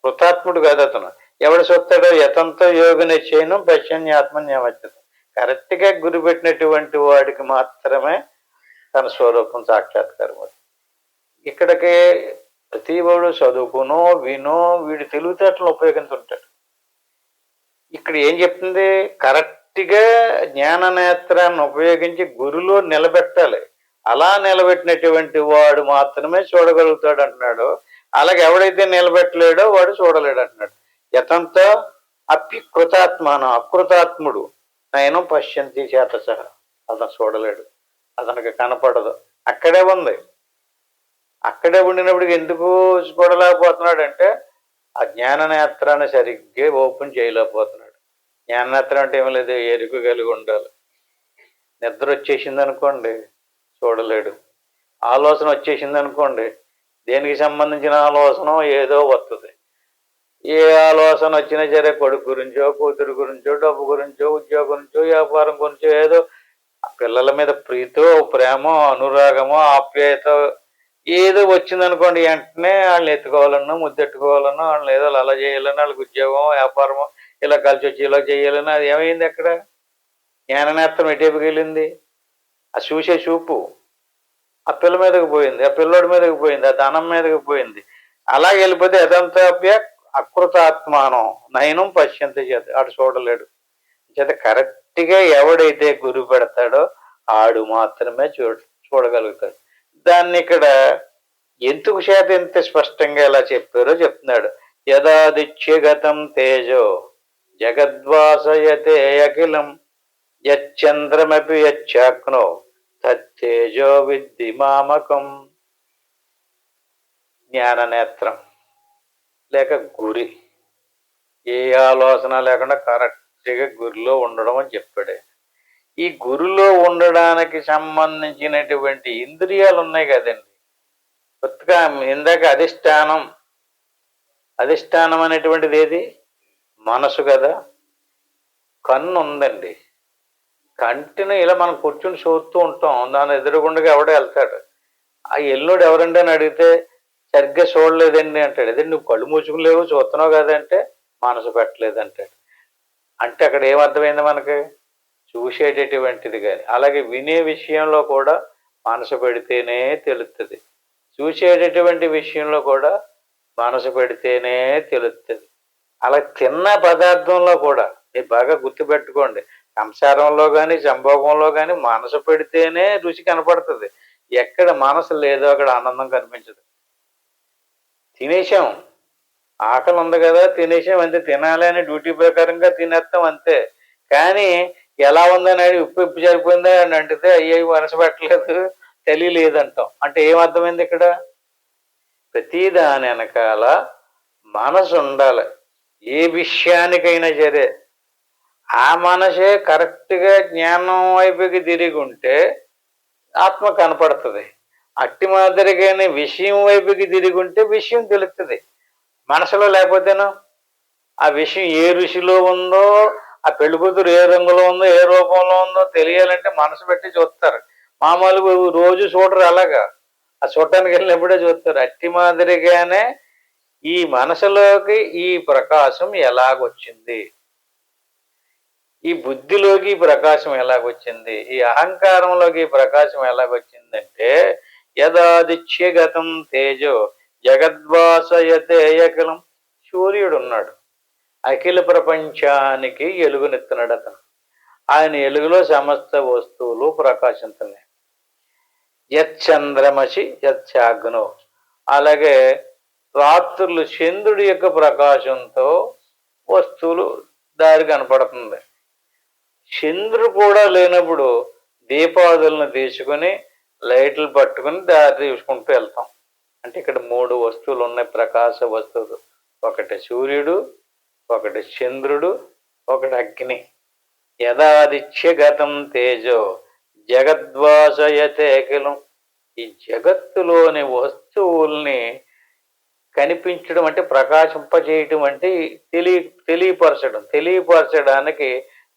కృతాత్ముడు కాదు అతను. ఎవడు చూస్తాడో యతంతో యోగిని చేయను పశ్యన్య ఆత్మన్యమచ్చదు. కరెక్ట్గా గురి పెట్టినటువంటి వాడికి మాత్రమే తన స్వరూపం సాక్షాత్కారం అవుతుంది. ఇక్కడికి ప్రతి వాడు చదువుకునో వినో వీడి తెలివితేటలను ఉపయోగించుంటాడు. ఇక్కడ ఏం చెప్తుంది? కరెక్ట్గా జ్ఞాననేత్రాన్ని ఉపయోగించి గురిలో నిలబెట్టాలి. అలా నిలబెట్టినటువంటి వాడు మాత్రమే చూడగలుగుతాడు అంటున్నాడు. అలాగే ఎవడైతే నిలబెట్టలేడో వాడు చూడలేడు అంటున్నాడు. యతంతో అప్యకృతాత్మానం, అకృతాత్ముడు నయనం పశ్యంతి చేత సహా. అతను చూడలేడు, అతనికి కనపడదు, అక్కడే ఉంది. అక్కడే ఉండినప్పటికి ఎందుకు చూడలేకపోతున్నాడు అంటే ఆ జ్ఞాననేత్రాన్ని సరిగ్గా ఓపెన్ చేయలేకపోతున్నాడు. జ్ఞాననేత్రం అంటే ఏం లేదు, ఎరుక కలిగి ఉండాలి. నిద్ర వచ్చేసింది అనుకోండి చూడలేడు. ఆలోచన వచ్చేసింది అనుకోండి, దేనికి సంబంధించిన ఆలోచన ఏదో వస్తుంది. ఏ ఆలోచన వచ్చినా సరే కొడుకు గురించో, కూతురు గురించో, డబ్బు గురించో, ఉద్యోగం గురించో, వ్యాపారం గురించో, ఏదో పిల్లల మీద ప్రీతో, ప్రేమ, అనురాగమో, ఆప్యాయత ఏదో వచ్చిందనుకోండి, వెంటనే వాళ్ళని ఎత్తుకోవాలన్నా, ముద్దెట్టుకోవాలన్నా, వాళ్ళని ఏదో అలా చేయాలన్నా, వాళ్ళకి ఉద్యోగం, వ్యాపారమో ఇలా కలిసి వచ్చి ఇలా చేయాలన్నా, అది ఏమైంది? అక్కడ జ్ఞాననేత్రం ఎటేపుకి వెళ్ళింది? ఆ చూసే చూపు ఆ పిల్ల మీదకి పోయింది, ఆ పిల్లోడి మీదకి పోయింది, ఆ ధనం మీదకి పోయింది. అలా వెళ్ళిపోతే యథంతాప్య అకృతాత్మానం నయనం పశ్యంతి చేత. ఆడు చూడలేడు. చేత కరెక్ట్గా ఎవడైతే గురి పెడతాడో ఆడు మాత్రమే చూడగలుగుతాడు. దాన్ని ఇక్కడ ఎందుకు చేత ఎంత స్పష్టంగా ఎలా చెప్పారో చెప్తున్నాడు. యదాదిత్యగతం తేజో జగద్వాసయతే అఖిలం యచ్చంద్రమపి యచ్చాగ్నో తత్తేజో విద్ధి మామకం. జ్ఞాననేత్రం లేక గురి, ఏ ఆలోచన లేకుండా కరెక్ట్గా గురిలో ఉండడం అని చెప్పాడు. ఈ గురిలో ఉండడానికి సంబంధించినటువంటి ఇంద్రియాలు ఉన్నాయి కదండి. కొత్తగా ఇందాక అధిష్టానం అనేటువంటిది ఏది? మనసు కదా. కన్ను ఉందండి, కంటిని ఇలా మనం కూర్చుని చూస్తూ ఉంటాం, దాని ఎదురుగుండగా ఎవడో వెళ్తాడు. ఆ ఎల్లుడు ఎవరండి అని అడిగితే సరిగ్గా చూడలేదండి అంటాడు. అదే నువ్వు కళ్ళు మూసుకుని చూస్తున్నావు కదంటే మనసు పెట్టలేదు అంటాడు. అంటే అక్కడ ఏమర్థమైంది మనకి? చూసేటటువంటిది కానీ. అలాగే వినే విషయంలో కూడా మనసు పెడితేనే తెలుస్తుంది. చూసేటటువంటి విషయంలో కూడా మనసు పెడితేనే తెలుస్తుంది. అలా తిన్న పదార్థంలో కూడా మీరు బాగా గుర్తుపెట్టుకోండి. సంసారంలో కానీ సంభోగంలో కానీ మనసు పెడితేనే రుచి కనపడుతుంది. ఎక్కడ మనసు లేదో అక్కడ ఆనందం కనిపించదు. తినేసాం, ఆకలి ఉంది కదా తినేసాం అంతే, తినాలి అని డ్యూటీ ప్రకారంగా తినేస్తాం అంతే. కానీ ఎలా ఉందని ఉప్పు సరిపోయిందా అని అంటితే అయ్యే మనసు పెట్టలేదు తెలియలేదంటాం. అంటే ఏమర్థమైంది ఇక్కడ? ప్రతి దాని వెనకాల మనసు ఉండాలి. ఏ విషయానికైనా సరే ఆ మనసే కరెక్ట్గా జ్ఞానం వైపుకి తిరిగి ఉంటే ఆత్మ కనపడుతుంది. అట్టి మాదిరిగానే విషయం వైపుకి తిరిగి ఉంటే విషయం తెలుస్తుంది. మనసులో లేకపోతేనో ఆ విషయం ఏ ఋషిలో ఉందో, ఆ పెళ్ళికూతురు ఏ రంగులో ఉందో, ఏ రూపంలో ఉందో తెలియాలంటే మనసు పెట్టి చూస్తారు. మామూలుగా రోజు చూడరు, అలాగా ఆ చూడటానికి వెళ్ళినప్పుడే చూస్తారు. అట్టి మాదిరిగానే ఈ మనసులోకి ఈ ప్రకాశం ఎలాగొచ్చింది, ఈ బుద్ధిలోకి ప్రకాశం ఎలాగొచ్చింది, ఈ అహంకారంలోకి ప్రకాశం ఎలాగొచ్చిందంటే యదాదిత్యగతం తేజో జగద్వాసయతే అఖిలం. సూర్యుడు ఉన్నాడు, అఖిల ప్రపంచానికి ఎలుగునెత్తున్నాడు అతను. ఆయన ఎలుగులో సమస్త వస్తువులు ప్రకాశిస్తున్నాయి. యచ్చంద్రమసి యచ్చాగ్నో. అలాగే రాత్రులు చంద్రుడి యొక్క ప్రకాశంతో వస్తువులు దారి కనపడుతుంది. చంద్రుడు కూడా లేనప్పుడు దీపాదులను తీసుకుని లైట్లు పట్టుకుని దారి తీసుకుంటూ వెళ్తాం. అంటే ఇక్కడ 3 వస్తువులు ఉన్నాయి, ప్రకాశ వస్తువులు. ఒకటి సూర్యుడు, ఒకటి చంద్రుడు, ఒకటి అగ్ని. యదాదిత్యగతం తేజో జగద్వాసయతే అఖిలం. ఈ జగత్తులోని వస్తువుల్ని కనిపించడం అంటే ప్రకాశింపజేయటం అంటే తెలియపరచడానికి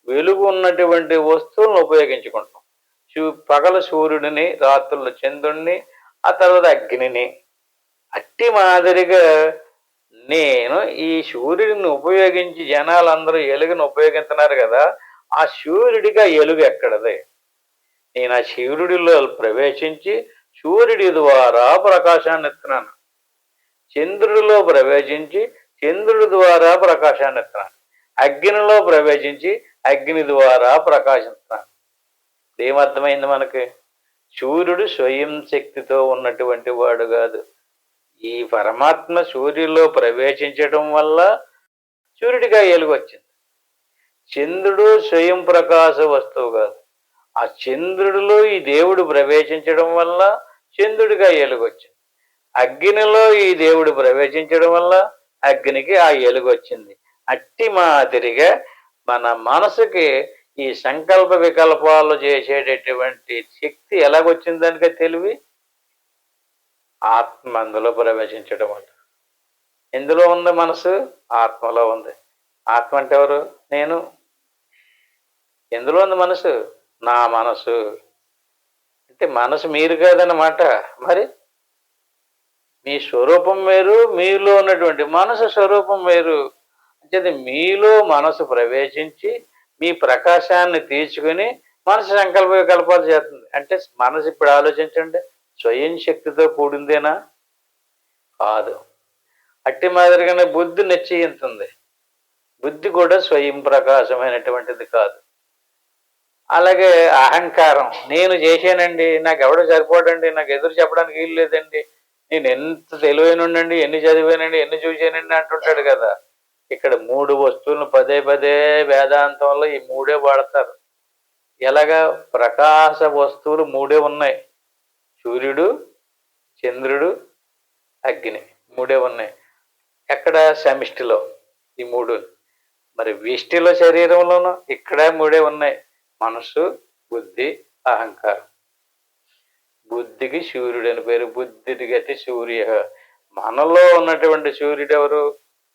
వెలుగు ఉన్నటువంటి వస్తువులను ఉపయోగించుకుంటాం. పగల సూర్యుడిని, రాత్రులు చంద్రుడిని, ఆ తర్వాత అగ్నిని. అట్టి మాదిరిగా నేను ఈ సూర్యుడిని ఉపయోగించి జనాలందరూ ఎలుగును ఉపయోగిస్తున్నారు కదా, ఆ సూర్యుడిగా ఎలుగు ఎక్కడది? నేను ఆ సూర్యుడిలో ప్రవేశించి సూర్యుడి ద్వారా ప్రకాశాన్ని ఇస్తున్నాను. చంద్రుడిలో ప్రవేశించి చంద్రుడి ద్వారా ప్రకాశాన్ని ఇస్తున్నాను. అగ్నిలో ప్రవేశించి అగ్ని ద్వారా ప్రకాశిస్తున్నాను. ఏమర్థమైంది మనకి? సూర్యుడు స్వయం శక్తితో ఉన్నటువంటి వాడు కాదు. ఈ పరమాత్మ సూర్యుడిలో ప్రవేశించడం వల్ల సూర్యుడిగా ఎలుగు వచ్చింది. చంద్రుడు స్వయం ప్రకాశ వస్తువు కాదు. ఆ చంద్రుడిలో ఈ దేవుడు ప్రవేశించడం వల్ల చంద్రుడిగా ఎలుగు వచ్చింది. అగ్నిలో ఈ దేవుడు ప్రవేశించడం వల్ల అగ్నికి ఆ ఎలుగు వచ్చింది. అట్టి మాదిరిగా మన మనసుకి ఈ సంకల్ప వికల్పాలు చేసేటటువంటి శక్తి ఎలాగొచ్చింది? దానిక తెలివి ఆత్మ అందులో ప్రవేశించడం వల్ల. ఎందులో ఉంది మనసు? ఆత్మలో ఉంది. ఆత్మ అంటే ఎవరు? నేను. ఎందులో ఉంది మనసు? నా మనసు. అంటే మనసు మీరు కాదన్నమాట. మరి మీ స్వరూపం వేరు, మీలో ఉన్నటువంటి మనసు స్వరూపం వేరు. అంటే మీలో మనసు ప్రవేశించి మీ ప్రకాశాన్ని తీసుకుని మనసు సంకల్ప వికల్పాలు చేస్తుంది. అంటే మనసు ఇప్పుడు ఆలోచించండి, స్వయం శక్తితో కూడిందేనా? కాదు. అట్టి మాదిరిగానే బుద్ధి నిశ్చయింతుంది. బుద్ధి కూడా స్వయం ప్రకాశమైనటువంటిది కాదు. అలాగే అహంకారం, నేను చేశానండి, నాకు ఎవడో సరిపోడండి, నాకు ఎదురు చెప్పడానికి వీలు లేదండి, నేను ఎంత తెలివైనండి, ఎన్ని చదివానండి, ఎన్ని చూశానండి అంటుంటాడు కదా. ఇక్కడ 3 వస్తువులను పదే పదే వేదాంతంలో ఈ 3 వాడతారు. ఎలాగా? ప్రకాశ వస్తువులు 3 ఉన్నాయి. సూర్యుడు, చంద్రుడు, అగ్ని 3 ఉన్నాయి. ఎక్కడ? సమిష్టిలో ఈ 3. మరి విష్టిలో శరీరంలోనూ ఇక్కడ 3 ఉన్నాయి. మనసు, బుద్ధి, అహంకారం. బుద్ధికి సూర్యుడు అని పేరు. బుద్ధికి గతి సూర్య. మనలో ఉన్నటువంటి సూర్యుడు ఎవరు?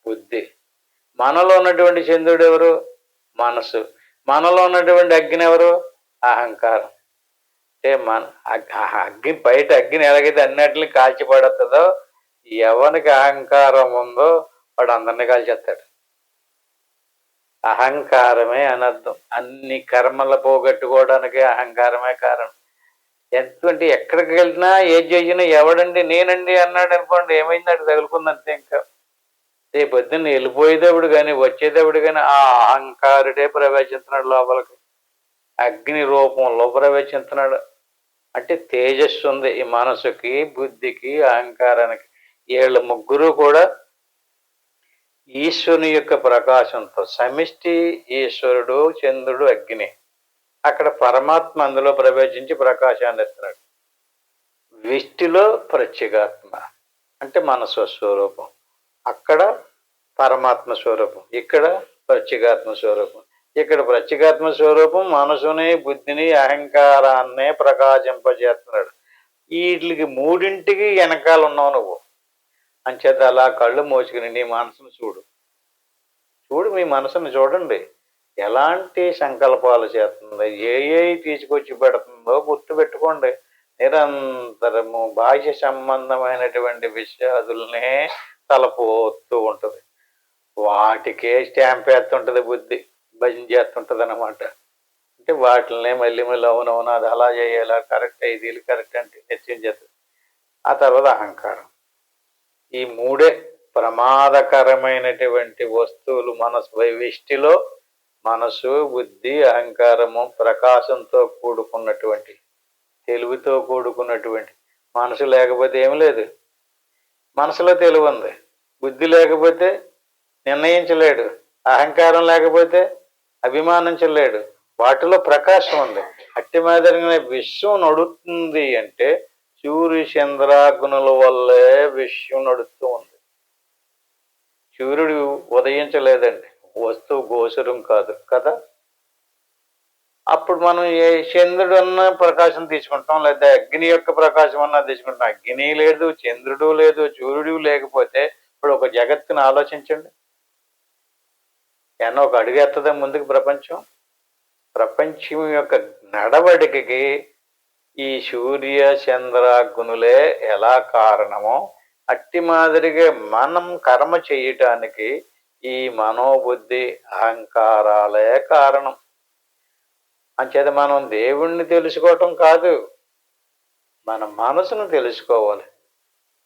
బుద్ధి. మనలో ఉన్నటువంటి చంద్రుడు ఎవరు? మనసు. మనలో ఉన్నటువంటి అగ్ని ఎవరు? అహంకారం. అంటే అగ్గి బయట అగ్గిని ఎలాగైతే అన్నిటిని కాల్చిపడుతుందో, ఎవరికి అహంకారం ఉందో వాడు అందరినీ కాల్చేస్తాడు. అహంకారమే అనర్థం. అన్ని కర్మల పోగొట్టుకోవడానికి అహంకారమే కారణం. ఎందుకంటే ఎక్కడికి వెళ్ళినా ఏది చేసినా ఎవడండి నేనండి అన్నాడు అనుకోండి, ఏమైంది అటు తగులుకుందంటే ఇంకా రేపు పొద్దున్న వెళ్ళిపోయేటప్పుడు కానీ వచ్చేటప్పుడు కానీ ఆ అహంకారుడే ప్రవేశిస్తున్నాడు లోపలికి, అగ్ని రూపంలో ప్రవేశిస్తున్నాడు. అంటే తేజస్సు ఉంది ఈ మనసుకి, బుద్ధికి, అహంకారానికి. వీళ్ళ ముగ్గురు కూడా ఈశ్వరుని యొక్క ప్రకాశంతో సమిష్టి ఈశ్వరుడు, చంద్రుడు, అగ్ని. అక్కడ పరమాత్మ అందులో ప్రవేశించి ప్రకాశాన్ని ఇస్తున్నాడు. విష్టిలో ప్రత్యేగాత్మ అంటే మన స్వస్వరూపం, అక్కడ పరమాత్మ స్వరూపం, ఇక్కడ ప్రత్యేగాత్మ స్వరూపం. ఇక్కడ ప్రత్యేగాత్మ స్వరూపం మనసుని, బుద్ధిని, అహంకారాన్నే ప్రకాశింపజేస్తున్నాడు. వీటికి మూడింటికి వెనకాల ఉన్నావు నువ్వు. అంచేత అలా కళ్ళు మోసుకుని నీ మనసును చూడు. మీ మనసును చూడండి, ఎలాంటి సంకల్పాలు చేస్తుందో, ఏ తీసుకొచ్చి పెడుతుందో గుర్తుపెట్టుకోండి. నిరంతరము బాహ్య సంబంధమైనటువంటి విషయాదులనే తలపోతూ ఉంటుంది. వాటికే స్టాంప్ వేస్తుంటుంది బుద్ధి, భజన చేస్తుంటుంది అన్నమాట. అంటే వాటినే మళ్ళీ అవునవును అది అలా చేయాలి, కరెక్ట్, ఇది కరెక్ట్ అంటే నిశ్చయం చేస్తుంది. ఆ తర్వాత అహంకారం. ఈ మూడే ప్రమాదకరమైనటువంటి వస్తువులు. మనసు విష్టిలో మనసు, బుద్ధి, అహంకారము ప్రకాశంతో కూడుకున్నటువంటి, తెలివితో కూడుకున్నటువంటి. మనసు లేకపోతే ఏమి లేదు. మనసులో తెలివి ఉంది, బుద్ధి లేకపోతే నిర్ణయించలేడు, అహంకారం లేకపోతే అభిమానించలేడు. వాటిలో ప్రకాశం ఉంది. అట్టి మాదిరిగానే విశ్వం నడుస్తుంది అంటే సూర్య చంద్రాగ్నుల వల్లే విశ్వం నడుస్తూ ఉంది. సూర్యుడు ఉదయించలేదండి, వస్తువు గోచరం కాదు కదా. అప్పుడు మనం ఏ చంద్రుడు అన్న ప్రకాశం తీసుకుంటాం, లేదా అగ్ని యొక్క ప్రకాశం అన్నా తీసుకుంటాం. అగ్ని లేదు, చంద్రుడు లేదు, సూర్యుడు లేకపోతే ఇప్పుడు ఒక జగత్తుని ఆలోచించండి. ఏమన్నా ఒక అడుగు ఎత్తదా ముందుకు ప్రపంచం? ప్రపంచం యొక్క నడవడికకి ఈ సూర్య చంద్రాగ్నులే ఎలా కారణమో, అట్టి మాదిరిగా మనం కర్మ చేయటానికి ఈ మనోబుద్ధి అహంకారాలే కారణం. అంచేత మనం దేవుణ్ణి తెలుసుకోవటం కాదు, మన మనసును తెలుసుకోవాలి,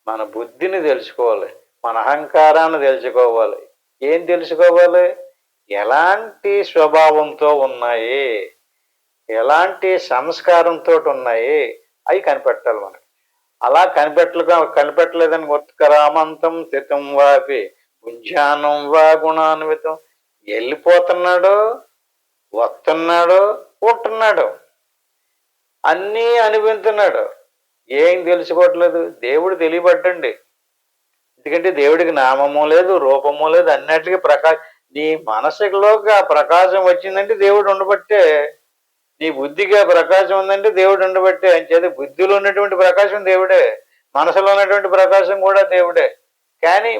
మన బుద్ధిని తెలుసుకోవాలి, మన అహంకారాన్ని తెలుసుకోవాలి. ఏం తెలుసుకోవాలి? ఎలాంటి స్వభావంతో ఉన్నాయి, ఎలాంటి సంస్కారంతో ఉన్నాయి, అవి కనిపెట్టాలి మనకి. అలా కనిపెట్టలేదని ఉత్కరామంతం స్థితం వాపి పుంజానం వా గుణాన్వితం. వెళ్ళిపోతున్నాడు, వస్తున్నాడు, ఉంటున్నాడు, అన్నీ అనుభవిస్తున్నాడు. ఏం తెలుసుకోవట్లేదు. దేవుడు తెలియబట్టండి. ఎందుకంటే దేవుడికి నామము లేదు, రూపము లేదు, అన్నిటికీ నీ మనసులోకి ఆ ప్రకాశం వచ్చిందంటే దేవుడు ఉండబట్టే. నీ బుద్ధికి ఆ ప్రకాశం ఉందంటే దేవుడు ఉండబట్టే. అంచేత బుద్ధిలో ఉన్నటువంటి ప్రకాశం దేవుడే, మనసులో ఉన్నటువంటి ప్రకాశం కూడా దేవుడే. కానీ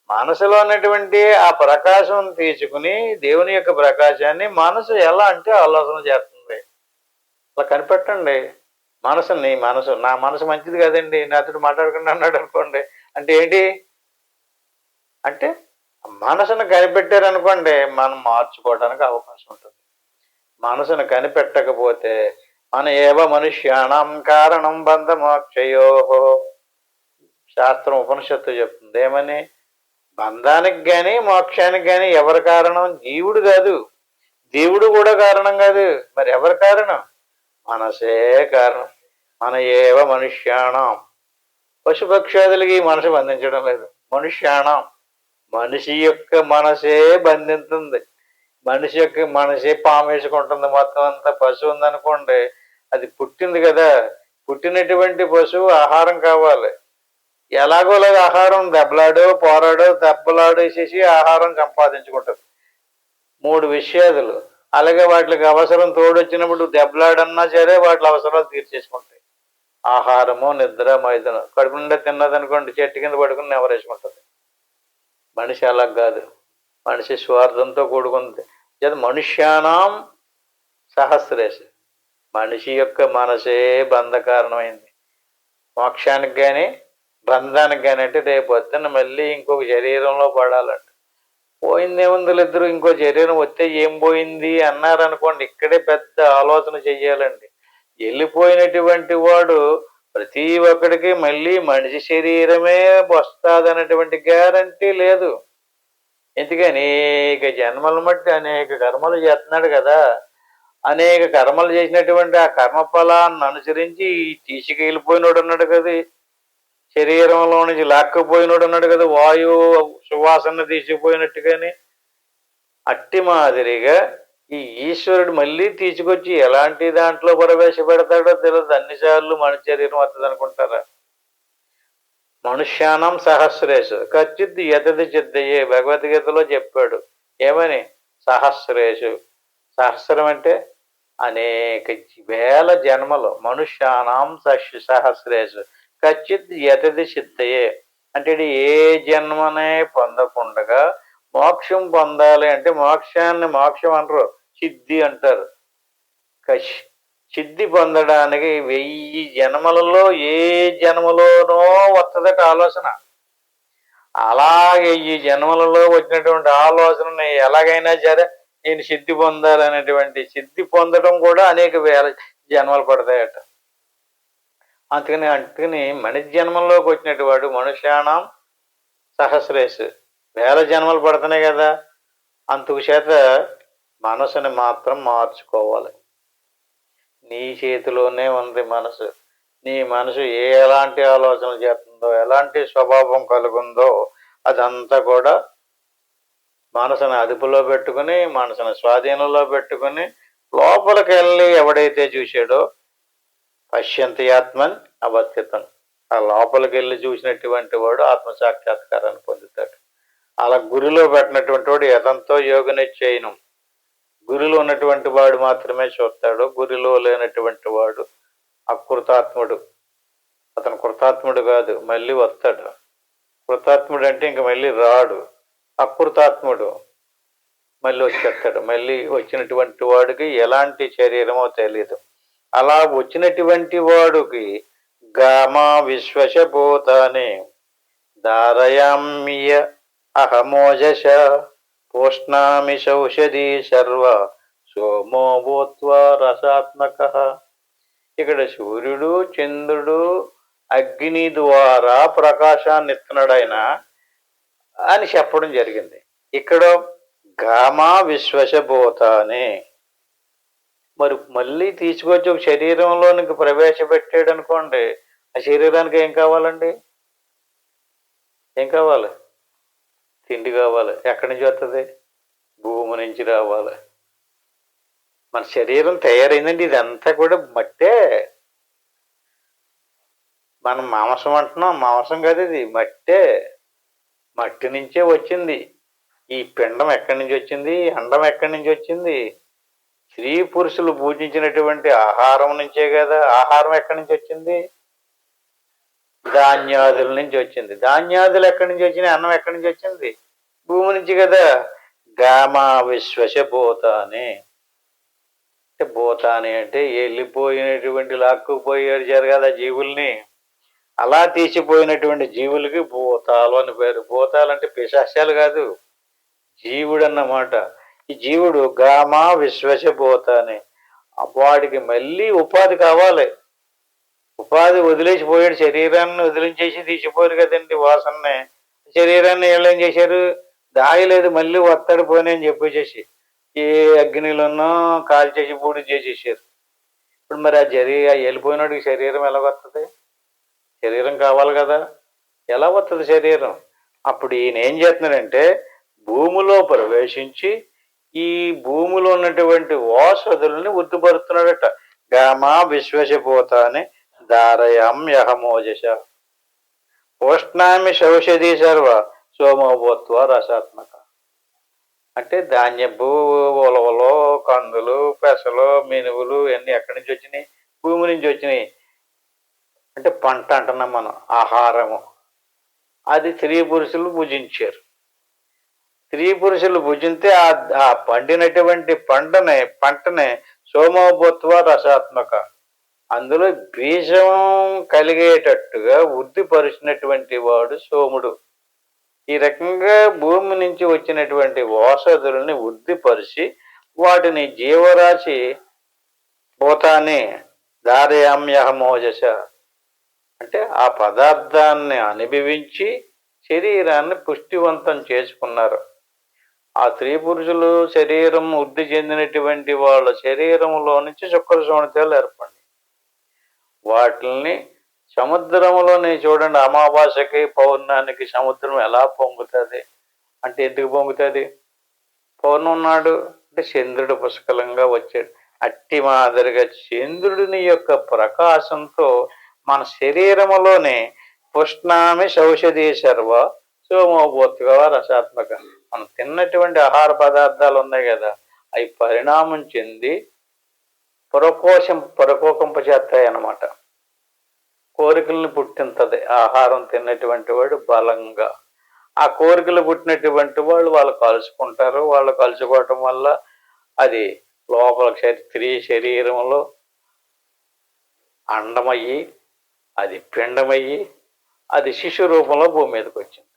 మనసులో ఉన్నటువంటి ఆ ప్రకాశం తీసుకుని దేవుని యొక్క ప్రకాశాన్ని మనసు ఎలా అంటే ఆలోచన చేస్తుంది. అలా కనిపెట్టండి మనసుని. నా మనసు మంచిది కదండి, నాతో మాట్లాడకుండా అన్నాడు అనుకోండి, అంటే ఏంటి అంటే మనసును కనిపెట్టారనుకోండి మనం మార్చుకోవడానికి అవకాశం ఉంటుంది. మనసును కనిపెట్టకపోతే మన ఏవ మనుష్యాణం కారణం బంధమోక్షయో. శాస్త్రం ఉపనిషత్తు చెప్తుంది ఏమని? బంధానికి కానీ మోక్షానికి కానీ ఎవరి కారణం? జీవుడు కాదు, దేవుడు కూడా కారణం కాదు. మరి ఎవరి కారణం? మనసే కారణం. మన ఏవ మనుష్యాణం. పశుపక్షాదులకి మనసు బంధించడం లేదు. మనుష్యాణం, మనిషి యొక్క మనసే బంధిస్తుంది. మనిషి యొక్క మనసే పాము వేసుకుంటుంది. మొత్తం అంతా పశువు ఉందనుకోండి, అది పుట్టింది కదా, పుట్టినటువంటి పశువు ఆహారం కావాలి. ఎలాగోలాగా ఆహారం పోరాడో దెబ్బలాడేసేసి ఆహారం సంపాదించుకుంటుంది. 3 విషయాదులు. అలాగే వాటికి అవసరం తోడొచ్చినప్పుడు దెబ్బలాడన్నా సరే వాటి అవసరాలు తీర్చేసుకుంటాయి. ఆహారము, నిద్ర, మైదనం. కడుపు నిండా తిన్నదనుకోండి చెట్టు కింద పడుకుని నెవరేసుకుంటుంది. మనిషి అలా కాదు, మనిషి స్వార్థంతో కూడుకుంది. మనుష్యానాం సహస్రేష్. మనిషి యొక్క మనసే బంధ కారణమైంది. మోక్షానికి కానీ బంధానికి కానీ అంటే రేపు పొద్దున్న మళ్ళీ ఇంకొక శరీరంలో పడాలంట. పోయిందేముందులు ఇద్దరు ఇంకో శరీరం వస్తే ఏం పోయింది అన్నారనుకోండి, ఇక్కడే పెద్ద ఆలోచన చెయ్యాలండి. వెళ్ళిపోయినటువంటి వాడు ప్రతి ఒక్కడికి మళ్ళీ మనిషి శరీరమే వస్తాదన్నటువంటి గ్యారంటీ లేదు. ఎందుకని అనేక జన్మల మట్టి అనేక కర్మలు చేస్తున్నాడు కదా. అనేక కర్మలు చేసినటువంటి ఆ కర్మ ఫలాన్ని అనుసరించి తీసుకెళ్ళిపోయినోడు ఉన్నాడు కదా, శరీరంలో నుంచి లాక్కుపోయినోడు ఉన్నాడు కదా, వాయువు సువాసన తీసుకుపోయినట్టుగాని. అట్టి మాదిరిగా ఈ ఈశ్వరుడు మళ్ళీ తీసుకొచ్చి ఎలాంటి దాంట్లో ప్రవేశపెడతాడో తెలియదు. అన్నిసార్లు మన శరీరం వస్తుంది అనుకుంటారా? మనుష్యానం సహస్రేషు కచ్చిత్ యతది చిద్దయే భగవద్గీతలో చెప్పాడు. ఏమని? సహస్రేషు. సహస్రం అంటే అనేక వేల జన్మలు. మనుష్యానాం సహస్రేషు కచ్చిత్ యతది సిద్ధయే అంటే ఏ జన్మనే పొందకుండగా మోక్షం పొందాలి అంటే మోక్షాన్ని మోక్షం అనరు, సిద్ధి అంటారు. సిద్ధి పొందడానికి 1000 జన్మలలో ఏ జన్మలోనో వస్తుందట ఆలోచన. అలాగే ఈ జన్మలలో వచ్చినటువంటి ఆలోచనని ఎలాగైనా సరే నేను సిద్ధి పొందాలనేటువంటి సిద్ధి పొందడం కూడా అనేక వేల జన్మలు పడతాయట. అందుకని మనిషి జన్మల్లోకి వచ్చినటువంటి వాడు మనుష్యానం సహస్రేషు వేల జన్మలు పడుతున్నాయి కదా. అందుకు చేత మనసుని మాత్రం మార్చుకోవాలి. నీ చేతిలోనే ఉంది మనసు. నీ మనసు ఎలాంటి ఆలోచనలు చేస్తుందో, ఎలాంటి స్వభావం కలుగుందో అదంతా కూడా మనసుని అదుపులో పెట్టుకుని, మనసుని స్వాధీనంలో పెట్టుకుని లోపలికి వెళ్ళి ఎవడైతే చూశాడో పశ్యంతి ఆత్మన్ అవస్థితం, ఆ లోపలికి వెళ్ళి చూసినటువంటి వాడు ఆత్మసాక్షాత్కారాన్ని పొందుతాడు. అలా గురిలో పెట్టినటువంటి వాడు యతంతో యోగనిశ్చయనం. గురిలో ఉన్నటువంటి వాడు మాత్రమే చూస్తాడు. గురిలో లేనటువంటి వాడు అకృతాత్ముడు. అతను కృతాత్ముడు కాదు, మళ్ళీ వస్తాడు. కృతాత్ముడు అంటే ఇంక మళ్ళీ రాడు. అకృతాత్ముడు మళ్ళీ వచ్చేస్తాడు. మళ్ళీ వచ్చినటువంటి వాడికి ఎలాంటి శరీరమో తెలియదు. అలా వచ్చినటువంటి వాడికి గామా విశ్వశభూతాని ధారయామ్య అహమోజశ పోష్ణామి సౌషధి సర్వ సోమో భూత్వా రసాత్మక. ఇక్కడ సూర్యుడు చంద్రుడు అగ్ని ద్వారా ప్రకాశాన్ని ఇస్తున్నాడు ఆయన అని చెప్పడం జరిగింది. ఇక్కడ గామా విశ్వశభూతాని మరి మళ్ళీ తీసుకొచ్చి ఒక శరీరంలోనికి ప్రవేశపెట్టాడు అనుకోండి, ఆ శరీరానికి ఏం కావాలండి? ఏం కావాలి? తిండి కావాలి. ఎక్కడి నుంచి వస్తుంది? భూమి నుంచి రావాలి. మన శరీరం తయారైందండి, ఇదంతా కూడా మట్టే. మనం మాంసం అంటున్నాం, మాంసం కాదు ఇది, మట్టే. మట్టి నుంచే వచ్చింది. ఈ పిండం ఎక్కడి నుంచి వచ్చింది? అండం ఎక్కడి నుంచి వచ్చింది? స్త్రీ పురుషులు పూజించినటువంటి ఆహారం నుంచే కదా. ఆహారం ఎక్కడి నుంచి వచ్చింది? ధాన్యాదుల నుంచి వచ్చింది. ధాన్యాదులు ఎక్కడి నుంచి వచ్చినాయి? అన్నం ఎక్కడి నుంచి వచ్చింది? భూమి నుంచి కదా. గామా విశ్వశభూతాని అంటే భూతాని అంటే వెళ్ళిపోయినటువంటి లాక్కుపోయాడు కదా జీవుల్ని. అలా తీసిపోయినటువంటి జీవులకి భూతాలు అని పేరు. భూతాలు అంటే పిశాచాలు కాదు, జీవుడు అన్నమాట. ఈ జీవుడు గామా విశ్వశభూతాని. వాడికి మళ్ళీ ఉపాధి కావాలి. ఉపాధి వదిలేసిపోయాడు. శరీరాన్ని వదిలించేసి తీసిపోయారు కదండి వాసనని. శరీరాన్ని ఏం చేశారు? దాయలేదు, మళ్ళీ వత్తడి పోని అని చెప్పేసేసి ఏ అగ్నిలోనో కాల్చేసి బూడి చేసేసారు. ఇప్పుడు మరి ఆ వెళ్ళిపోయినోడికి శరీరం ఎలాగొస్తుంది? శరీరం కావాలి కదా. ఎలా వస్తుంది శరీరం? అప్పుడు ఈయన ఏం చేస్తున్నాడంటే భూమిలో ప్రవేశించి ఈ భూమిలో ఉన్నటువంటి ఓషధుల్ని ఉద్దుపరుస్తున్నాడట. గామా విశ్వశభూతాని ధారయాం యహమోజశ పోష్ణామి సౌషధి సర్వ సోమోభూత్వ రసాత్మక. అంటే ధాన్యపు ఉలవలు, కందులు, పెసలు, మినువులు ఇవన్నీ ఎక్కడి నుంచి వచ్చినాయి? భూమి నుంచి వచ్చినాయి. అంటే పంట అంటున్నాం మనం, ఆహారము. అది స్త్రీ పురుషులు భుజించారు. స్త్రీ పురుషులు భుజింతే ఆ పండినటువంటి పంటనే సోమోభూత్వ రసాత్మక. అందులో బీజం కలిగేటట్టుగా వృద్ధిపరిచినటువంటి వాడు సోముడు. ఈ రకంగా భూమి నుంచి వచ్చినటువంటి ఓషధుల్ని వృద్ధిపరిచి వాటిని జీవరాశి భూతాన్ని ధారయామ్యహమోజస అంటే ఆ పదార్థాన్ని అనుభవించి శరీరాన్ని పుష్టివంతం చేసుకున్నారు. ఆ స్త్రీ పురుషులు శరీరం వృద్ధి చెందినటువంటి వాళ్ళ శరీరంలో నుంచి శుక్ర శోణితాలు ఏర్పడి వాటిని సముద్రంలోనే చూడండి. అమావాస్యకి పౌర్ణానికి సముద్రం ఎలా పొంగుతుంది అంటే ఎందుకు పొంగుతుంది? పౌర్ణం నాడు అంటే చంద్రుడు పుష్కలంగా వచ్చాడు. అట్టి మాదిరిగా చంద్రుడిని యొక్క ప్రకాశంతో మన శరీరంలోనే పుష్ణామి శౌషధి సర్వ సోమోభూత్వ రసాత్మక. మనం తిన్నటువంటి ఆహార పదార్థాలు ఉన్నాయి కదా, అవి పరిణామం చెంది పరకోకంపచేస్తాయి అన్నమాట. కోరికలను పుట్టింతది ఆహారం తిన్నటువంటి వాడు బలంగా. ఆ కోరికలు పుట్టినటువంటి వాళ్ళు కలుసుకుంటారు. వాళ్ళు కలుసుకోవటం వల్ల అది లోపల స్త్రీ శరీరంలో అండమయ్యి అది పిండమయ్యి అది శిశు రూపంలో భూమి మీదకి వచ్చింది.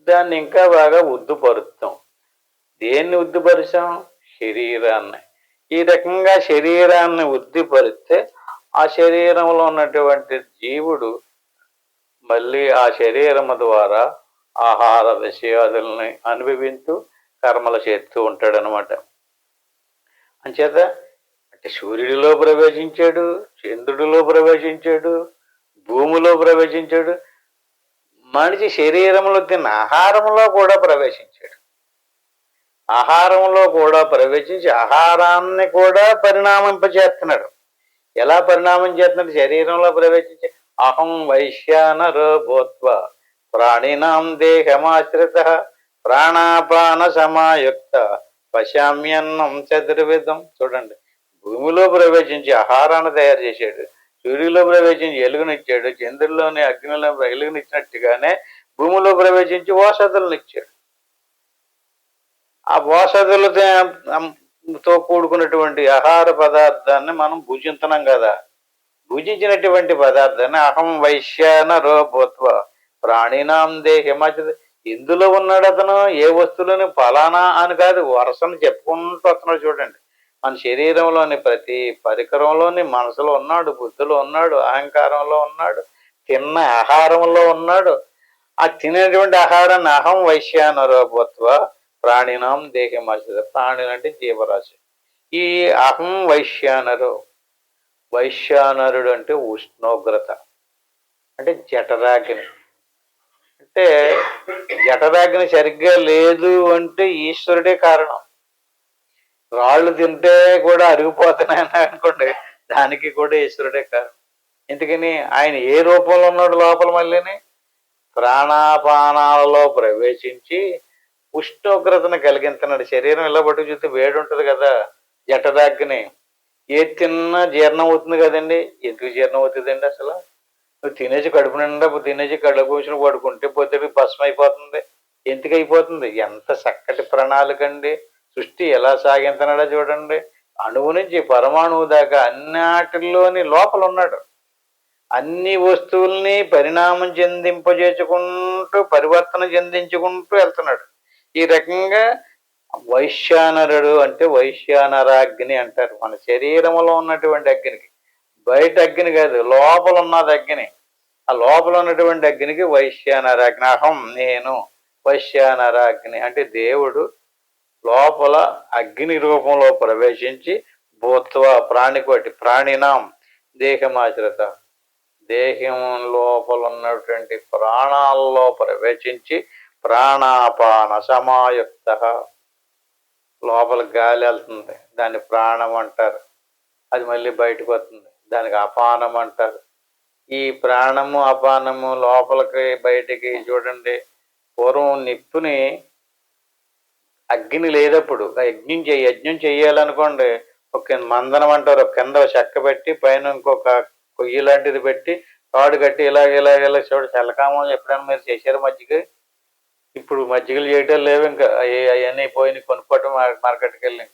దాన్ని ఇంకా బాగా ఉద్దుపరుస్తాం. దేన్ని ఉద్దుపరిచాం? శరీరాన్ని. ఈ రకంగా శరీరాన్ని ఉద్దిపరిస్తే ఆ శరీరంలో ఉన్నటువంటి జీవుడు మళ్ళీ ఆ శరీరము ద్వారా ఆహార విషయాదుల్ని అనుభవిస్తూ కర్మలు చేస్తూ ఉంటాడనమాట. అంచేత అంటే సూర్యుడిలో ప్రవేశించాడు, చంద్రుడిలో ప్రవేశించాడు, భూమిలో ప్రవేశించాడు, మనిషి శరీరంలో తిన్న ఆహారంలో కూడా ప్రవేశించాడు. ఆహారంలో కూడా ప్రవేశించి ఆహారాన్ని కూడా పరిణామింపచేస్తున్నాడు. ఎలా పరిణామం చేస్తున్నాడు? శరీరంలో ప్రవేశించి అహం వైశ్యానరో భూత్వ ప్రాణినాం దేహమాశ్రిత ప్రాణాపాన సమాయుక్త పశామ్యన్నం చతుర్విధం. చూడండి, భూమిలో ప్రవేశించి ఆహారాన్ని తయారు చేశాడు, సూర్యులో ప్రవేశించి ఎలుగునిచ్చాడు, చంద్రుల్లోని అగ్నిలో ఎలుగునిచ్చినట్టుగానే భూమిలో ప్రవేశించి ఓషధులను ఇచ్చాడు. ఆ ఓషధులతో కూడుకున్నటువంటి ఆహార పదార్థాన్ని మనం భుజించున్నాం కదా. భుజించినటువంటి పదార్థాన్ని అహం వైశ్యానరో భూత్వ ప్రాణినాం దేహమాశ్రిత. ఎందులో ఉన్నాడు అతను? ఏ వస్తువులని ఫలానా అని కాదు, వరుసను చెప్పుకుంటూ వస్తున్నాడు. చూడండి, మన శరీరంలోని ప్రతి పరికరంలోని మనసులో ఉన్నాడు, బుద్ధిలో ఉన్నాడు, అహంకారంలో ఉన్నాడు, తిన్న ఆహారంలో ఉన్నాడు. ఆ తినేటువంటి ఆహారాన్ని అహం వైశ్యానరో భూత్వ ప్రాణినాం దేహమాశ్రిత. ప్రాణులు అంటే జీవరాశి. ఈ అహం వైశ్యానరు, వైశ్యానరుడు అంటే ఉష్ణోగ్రత, అంటే జఠరాగ్ని. అంటే జఠరాగ్ని సరిగ్గా లేదు అంటే ఈశ్వరుడే కారణం. రాళ్ళు తింటే కూడా అరిగిపోతున్నాయని అనుకోండి, దానికి కూడా ఈశ్వరుడే కారణం. ఎందుకని? ఆయన ఏ రూపంలో ఉన్నాడు? లోపల మళ్ళీని ప్రాణాపానాలలో ప్రవేశించి ఉష్ణోగ్రతను కలిగించున్నాడు. శరీరం ఇలా పట్టుకు చూస్తే వేడి ఉంటుంది కదా, జఠరాగ్ని. ఏది తిన్నా జీర్ణం అవుతుంది కదండి. ఎందుకు జీర్ణం అవుతుందండి? అసలు నువ్వు తినేసి కడుపు నిండా తినేసి కళ్ళు కూర్చుని పడుకుంటే పొద్దుకి భస్మం అయిపోతుంది. ఎందుకు అయిపోతుంది? ఎంత చక్కటి ప్రణాళిక అండి. సృష్టి ఎలా సాగించున్నాడో చూడండి. అణువు నుంచి పరమాణువు దాకా అన్నిటిలోని లోపల ఉన్నాడు. అన్ని వస్తువుల్ని పరిణామం చెందింపజేసుకుంటూ పరివర్తన చెందించుకుంటూ వెళ్తున్నాడు. ఈ రకంగా వైశ్యానరుడు అంటే వైశ్యానరాగ్ని అంటారు. మన శరీరంలో ఉన్నటువంటి అగ్నికి, బయట అగ్ని కాదు, లోపల ఉన్నది అగ్ని. ఆ లోపల ఉన్నటువంటి అగ్నికి వైశ్యానరాగ్ని. అహం నేను వైశ్యానరాగ్ని అంటే దేవుడు లోపల అగ్ని రూపంలో ప్రవేశించి భూత్వ ప్రాణికోటి ప్రాణినాం దేహమాశ్రిత, దేహం లోపల ఉన్నటువంటి ప్రాణాల్లో ప్రవేశించి ప్రాణాపాన సమాయుక్త. లోపల గాలి వెళ్తుంది, దాన్ని ప్రాణం అంటారు. అది మళ్ళీ బయటకు వస్తుంది, దానికి అపానం అంటారు. ఈ ప్రాణము అపానము లోపలికి బయటికి చూడండి. పూర్వం నిప్పుని అగ్ని లేదప్పుడు యజ్ఞం చేయాలనుకోండి, ఒక మందనం అంటారు, ఒక కింద చెక్క పెట్టి పైన ఇంకొక కొయ్యి లాంటిది పెట్టి తాడు కట్టి ఇలా చూడ చల్లకామం. ఎప్పుడైనా మీరు చేశారు మజ్జిగ? ఇప్పుడు మజ్జిగలు చేయటం లేవు, ఇంకా అవన్నీ పోయినాయి, కొనుక్కోవటం మార్కెట్కి వెళ్ళి.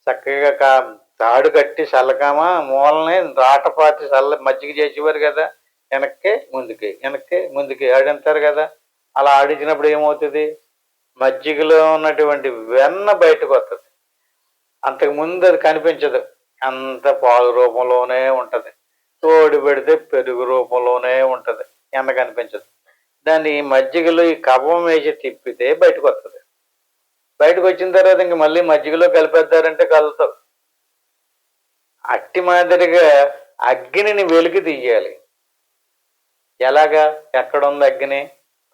చక్కగా తాడు కట్టి చల్లకామా మూలని రాటపాటి చల్ల మజ్జిగ చేసేవారు కదా, వెనక్కి ముందుకి వెనక్కి ముందుకి ఆడింతారు కదా. అలా ఆడించినప్పుడు ఏమవుతుంది, మజ్జిగలో ఉన్నటువంటి వెన్న బయటకు వస్తుంది. అంతకు ముందు అది కనిపించదు, అంత పాలు రూపంలోనే ఉంటుంది. తోడు పెడితే పెరుగు రూపంలోనే ఉంటుంది, ఎన్న కనిపించదు. దాన్ని మజ్జిగలో ఈ కవ్వం వేసి తిప్పితే బయటకు వస్తుంది. బయటకు వచ్చిన తర్వాత ఇంక మళ్ళీ మజ్జిగలో కలిపేద్దారంటే కలుగుతావు. అట్టి మాదిరిగా అగ్నిని వెలికి తీయాలి. ఎలాగా, ఎక్కడుంది అగ్ని?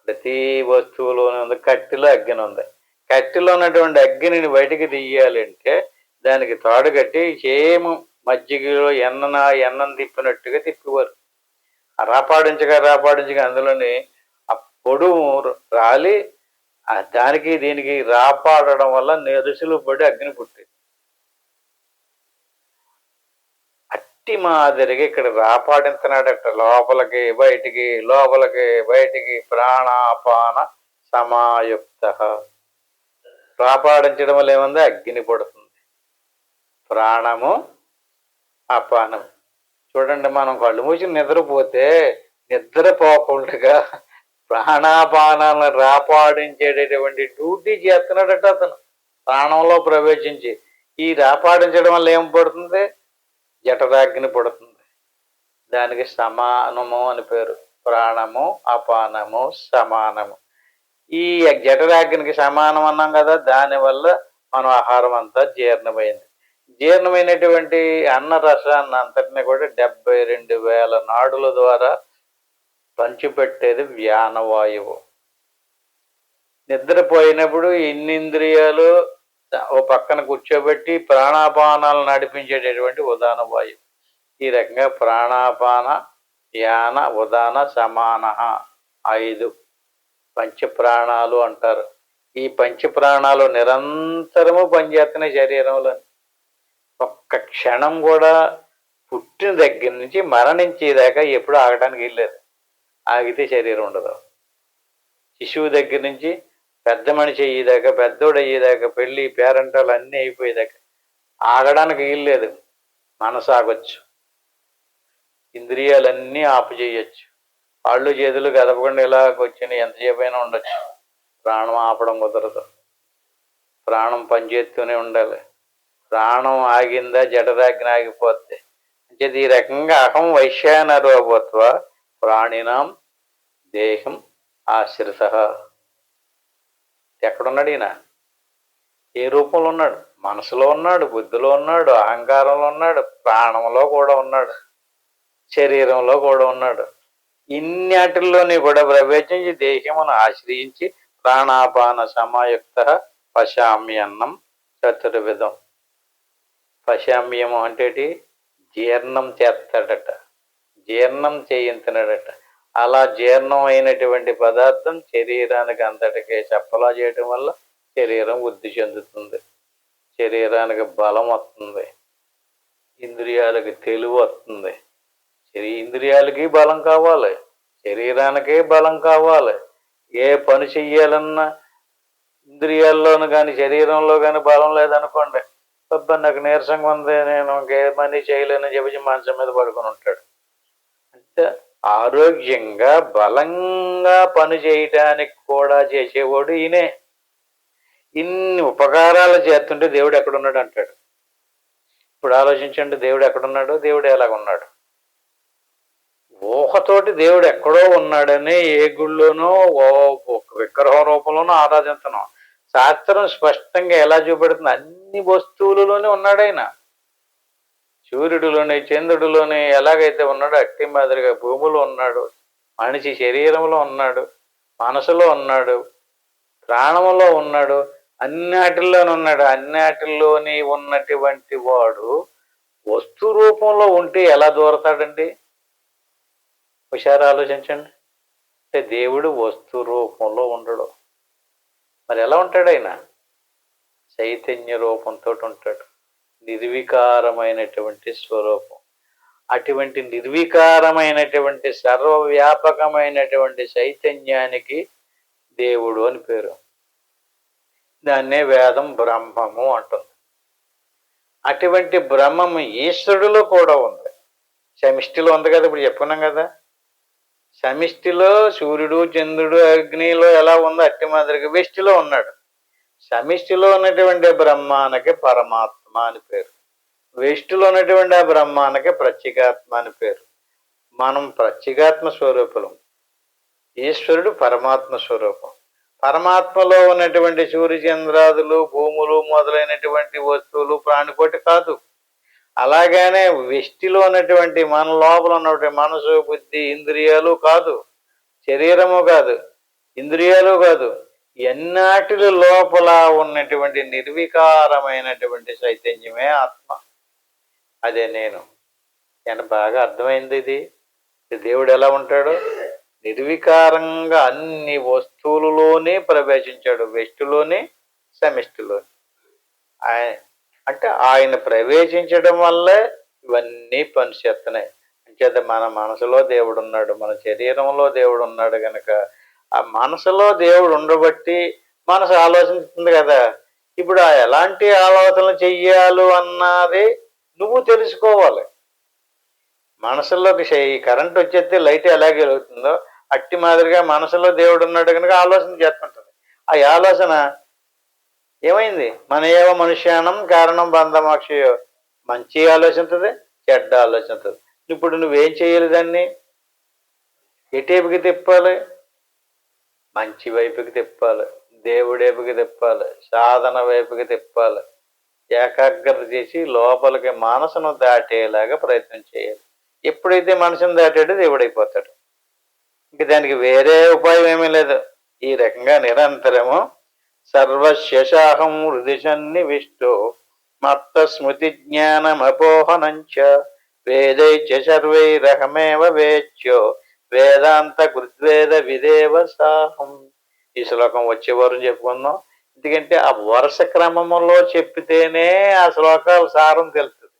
ప్రతి వస్తువులోనే ఉంది. కట్టిలో అగ్ని ఉంది. కట్టిలో ఉన్నటువంటి అగ్నిని బయటికి తీయాలి అంటే దానికి తాడు కట్టి సేమ్ మజ్జిగలో ఎన్నం తిప్పినట్టుగా తిప్పేవారు. రాపాడించగా అందులోని ఆ పొడుము రాలి దానికి దీనికి రాపాడడం వల్ల నెరుసులు పడి అగ్ని పుట్టేది. అట్టి మాదిరిగా ఇక్కడ రాపాడించున్నాడట, లోపలికి బయటికి ప్రాణాపాన సమాయుక్త. రాపాడించడం వల్ల ఏముంది, అగ్ని పుడుతుంది. ప్రాణము అపానం. చూడండి, మనం కళ్ళు మూసి నిద్రపోతే నిద్రపోకుండా ప్రాణాపానాలను రాపాడించేటటువంటి డ్యూటీ చేస్తున్నాడట అతను, ప్రాణంలో ప్రవేశించి. ఈ రాపాడించడం వల్ల ఏం పడుతుంది, జఠరాగ్ని పడుతుంది. దానికి సమానము అని పేరు. ప్రాణము అపానము సమానము. ఈ జఠరాగ్నికి సమానం అన్నాం కదా, దానివల్ల మన ఆహారం అంతా జీర్ణమైంది. జీర్ణమైనటువంటి అన్న రసాన్ని అంతటిని కూడా 72,000 నాడుల ద్వారా పంచిపెట్టేది వ్యానవాయువు. నిద్రపోయినప్పుడు ఇన్ని ఇంద్రియాలు ఓ పక్కన కూర్చోబెట్టి ప్రాణాపానాలు నడిపించేటటువంటి ఉదాన వాయువు. ఈ రకంగా ప్రాణాపాన యాన ఉదాన సమాన 5 పంచప్రాణాలు అంటారు. ఈ పంచప్రాణాలు నిరంతరము పనిచేస్తున్నాయి శరీరంలో. ఒక్క క్షణం కూడా పుట్టిన దగ్గర నుంచి మరణించేదాకా ఎప్పుడు ఆగడానికి వెళ్ళలేదు. ఆగితే శరీరం ఉండదు. శిశువు దగ్గర నుంచి పెద్ద మనిషి అయ్యేదాకా, పెద్దోడు అయ్యేదాకా, పెళ్ళి పేరెంటాలు అన్నీ అయిపోయేదాకా ఆగడానికి వీల్లేదు. మనసు ఆగొచ్చు, ఇంద్రియాలన్నీ ఆపు చేయొచ్చు, కాళ్ళు చేతులు కదపకుండా ఇలా కూర్చొని ఎంతసేపు అయినా ఉండొచ్చు. ప్రాణం ఆపడం కుదరదు. ప్రాణం పనిచేస్తూనే ఉండాలి. ప్రాణం ఆగిందా జఠరాగ్ని ఆగిపోద్ది. అంటే ఈ రకంగా అహం వైశ్యానరోభూత్వ ప్రాణినాం దేహం ఆశ్రిత. ఎక్కడున్నాడు ఈయన? ఏ రూపంలో ఉన్నాడు? మనసులో ఉన్నాడు, బుద్ధిలో ఉన్నాడు, అహంకారంలో ఉన్నాడు, ప్రాణంలో కూడా ఉన్నాడు, శరీరంలో కూడా ఉన్నాడు. ఇన్నిటిల్లోని కూడా ప్రవేశించి దేహమును ఆశ్రయించి ప్రాణాపాన సమాయుక్త పశామ్యన్నం చతుర్విధం. పశామ్యము అంటే జీర్ణం చేస్తాడట, జీర్ణం చేయించినాడట. అలా జీర్ణం అయినటువంటి పదార్థం శరీరానికి అంతటికే చెప్పలా చేయటం వల్ల శరీరం వృద్ధి చెందుతుంది, శరీరానికి బలం వస్తుంది, ఇంద్రియాలకి తెలివి వస్తుంది. ఇంద్రియాలకి బలం కావాలి, శరీరానికి బలం కావాలి. ఏ పని చెయ్యాలన్నా ఇంద్రియాల్లోనూ కానీ శరీరంలో కానీ బలం లేదనుకోండి, నాకు నీరసంగా ఉంది, నేను ఇంకే పని చేయలేనని చెప్పి మంచం మీద పడుకొని ఉంటాడు. అంటే ఆరోగ్యంగా బలంగా పని చేయటానికి కూడా చేసేవాడు ఈయనే. ఇన్ని ఉపకారాలు చేస్తుంటే దేవుడు ఎక్కడున్నాడు అంటాడు. ఇప్పుడు ఆలోచించండి, దేవుడు ఎక్కడున్నాడు, దేవుడు ఎలాగున్నాడు? ఊహతోటి దేవుడు ఎక్కడో ఉన్నాడని ఏ గుళ్ళోనో ఒక విగ్రహం రూపంలోనో ఆరాధిస్తున్నాం. శాస్త్రం స్పష్టంగా ఎలా చూపెడుతుంది, అన్ని వస్తువులలోనే ఉన్నాడు ఆయన. సూర్యుడిలోని చంద్రుడిలోని ఎలాగైతే ఉన్నాడో అట్టి మాదిరిగా భూమిలో ఉన్నాడు, మనిషి శరీరంలో ఉన్నాడు, మనసులో ఉన్నాడు, ప్రాణంలో ఉన్నాడు, అన్నిటిలోనే ఉన్నాడు. అన్నిటిలోని ఉన్నటువంటి వాడు వస్తు రూపంలో ఉంటే ఎలా దూరతాడండి? హుషారు ఆలోచించండి. అంటే దేవుడు వస్తు రూపంలో ఉండడు, మరి ఎలా ఉంటాడు ఆయన? చైతన్య రూపంతో ఉంటాడు, నిర్వికారమైనటువంటి స్వరూపం. అటువంటి నిర్వికారమైనటువంటి సర్వవ్యాపకమైనటువంటి చైతన్యానికి దేవుడు అని పేరు. దాన్నే వేదం బ్రహ్మము అంటుంది. అటువంటి బ్రహ్మము ఈశ్వరుడిలో కూడా ఉంది. సమిష్టిలో ఉంది కదా, ఇప్పుడు చెప్పుకున్నాం కదా. సమిష్టిలో సూర్యుడు చంద్రుడు అగ్నిలో ఎలా ఉందో అట్టి మాదిరిగా వెష్టిలో ఉన్నాడు. సమిష్టిలో ఉన్నటువంటి బ్రహ్మానికి పరమాత్మ అని పేరు, వెష్టిలో ఉన్నటువంటి ఆ బ్రహ్మానికి ప్రత్యేగాత్మ అని పేరు. మనం ప్రత్యేగాత్మ స్వరూపులం, ఈశ్వరుడు పరమాత్మ స్వరూపం. పరమాత్మలో ఉన్నటువంటి సూర్యచంద్రాదులు భూములు మొదలైనటువంటి వస్తువులు ప్రాణికోటి కాదు. అలాగనే వెష్టిలో ఉన్నటువంటి మన లోపల ఉన్నటువంటి మనసు బుద్ధి ఇంద్రియాలు కాదు, శరీరము కాదు, ఇంద్రియాలు కాదు, ఎన్నాటిల లోపల ఉన్నటువంటి నిర్వికారమైనటువంటి చైతన్యమే ఆత్మ. అదే నేను. బాగా అర్థమైంది ఇది. దేవుడు ఎలా ఉంటాడో నిర్వికారంగా అన్ని వస్తువులలోనే ప్రవేశించాడు, వెష్టిలోనే సమిష్టిలోనే. అంటే ఆయన ప్రవేశించడం వల్లే ఇవన్నీ పనిచేస్తున్నాయి. అంచేత మన మనసులో దేవుడు ఉన్నాడు, మన శరీరంలో దేవుడు ఉన్నాడు కనుక ఆ మనసులో దేవుడు ఉండబట్టి మనసు ఆలోచిస్తుంది కదా. ఇప్పుడు ఆ ఎలాంటి ఆలోచనలు చెయ్యాలి అన్నది నువ్వు తెలుసుకోవాలి. మనసులోకి కరెంట్ వచ్చేస్తే లైట్ ఎలాగే వెలుగుతుందో అట్టి మాదిరిగా మనసులో దేవుడు ఉన్నాడు కనుక ఆలోచన చేస్తుంటుంది. ఆ ఆలోచన ఏమైంది? మన ఏవ మనుష్యానం కారణం బంధమోక్షయో. మంచి ఆలోచించదు, చెడ్డ ఆలోచించదు. ఇప్పుడు నువ్వేం చేయాలి? దాన్ని ఎటేపుకి తిప్పాలి? మంచి వైపుకి తిప్పాలి, దేవుడి వైపుకి తిప్పాలి, సాధన వైపుకి తిప్పాలి. ఏకాగ్రత చేసి లోపలికి మనసును దాటేలాగా ప్రయత్నం చేయాలి. ఎప్పుడైతే మనసును దాటాడో దేవుడైపోతాడు. ఇంక దానికి వేరే ఉపాయం ఏమీ లేదు. ఈ రకంగా నిరంతరము సర్వశేషాహం హృది సన్నివిష్టో మత్త స్మృతి జ్ఞానమపోహనంచ వేదైచ సర్వైరహమేవ వేద్యో వేదాంత కృద్వేద విదేవ సాహం. ఈ శ్లోకం వచ్చే వారం చెప్పుకుందాం. ఎందుకంటే ఆ వరుస క్రమంలో చెప్పితేనే ఆ శ్లోకాల సారం తెలుస్తుంది.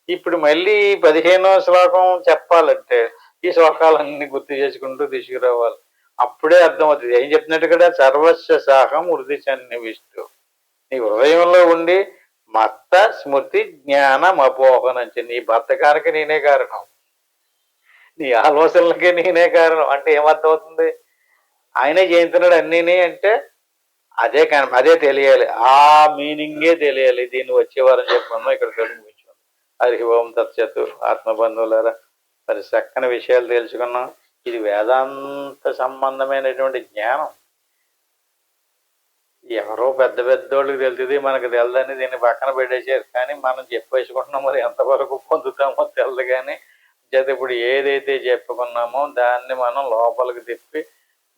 ఇప్పుడు మళ్ళీ 15వ శ్లోకం చెప్పాలంటే ఈ శ్లోకాలన్నీ గుర్తు చేసుకుంటూ తీసుకురావాలి. అప్పుడే అర్థమవుతుంది ఏం చెప్తున్నట్టు కదా. సర్వస్వ సాహం హృది సన్నివిష్టు. నీ హృదయంలో ఉండి మత్త స్మృతి జ్ఞానం అపోహనంచి. నీ బద్ధకానికి నేనే కారణం, నీ ఆలోచనలకి నేనే కారణం అంటే ఏమర్థమవుతుంది? ఆయనే చేయించున్నాడు అన్నీని అంటే అదే అదే తెలియాలి, ఆ మీనింగే తెలియాలి. దీన్ని వచ్చేవారని చెప్పుకున్నాం. ఇక్కడ తెలుగు హరి ఓం తత్సత్. ఆత్మబంధువులారా, మరి చక్కని విషయాలు తెలుసుకున్నాం. ఇది వేదాంత సంబంధమైనటువంటి జ్ఞానం. ఎవరో పెద్ద పెద్దోళ్ళకి తెలుస్తుంది, మనకు తెలదని దీన్ని పక్కన పెట్టేసారు. కానీ మనం చెప్పేసుకుంటున్నాం, మరి ఎంతవరకు పొందుతామో తెలదు. కానీ చేత ఇప్పుడు ఏదైతే చెప్పుకున్నామో దాన్ని మనం లోపలికి తిప్పి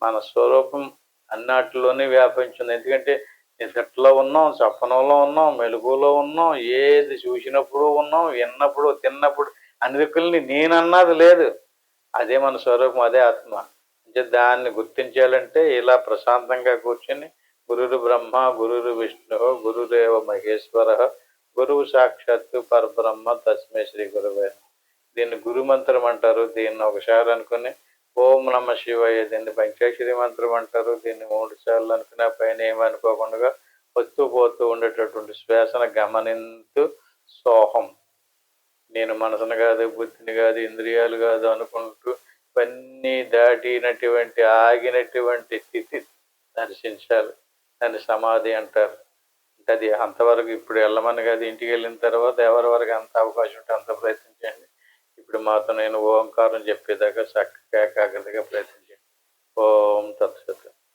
మన స్వరూపం అన్నట్లోనే వ్యాపించింది. ఎందుకంటే నిద్రలో ఉన్నాం, స్వప్నంలో ఉన్నాం, మెలుగులో ఉన్నాం, ఏది చూసినప్పుడు ఉన్నాం, విన్నప్పుడు తిన్నప్పుడు అన్ని దిక్కుల్ని నేనన్నది లేదు. అదే మన స్వరూపం, అదే ఆత్మ. అంటే దాన్ని గుర్తించాలంటే ఇలా ప్రశాంతంగా కూర్చొని గురురు బ్రహ్మ గురురు విష్ణు గురుదేవ మహేశ్వర గురువు సాక్షాత్తు పరబ్రహ్మ తస్మై శ్రీ గురువే. దీన్ని గురు మంత్రం అంటారు. దీన్ని ఒకసారి అనుకుని ఓం నమ శివాయ, దీన్ని పంచాక్షరి మంత్రం అంటారు. దీన్ని 3 సార్లు అనుకునే పైన ఏమనుకోకుండా వస్తూ పోతూ ఉండేటటువంటి శ్వాసను గమనించు సోహం. నేను మనసును కాదు, బుద్ధిని కాదు, ఇంద్రియాలు కాదు అనుకుంటూ ఇవన్నీ దాటినటువంటి ఆగినటువంటి స్థితి దర్శించాలి. దాన్ని సమాధి అంటారు. అంటే అది అంతవరకు ఇప్పుడు వెళ్ళమని కాదు, ఇంటికి వెళ్ళిన తర్వాత ఎవరి వరకు అంత అవకాశం ఉంటే అంత ప్రయత్నించండి. ఇప్పుడు మాతో నేను ఓంకారం చెప్పేదాకా చక్కగా ఏకాగ్రతగా ప్రయత్నించండి. ఓం తత్సత్.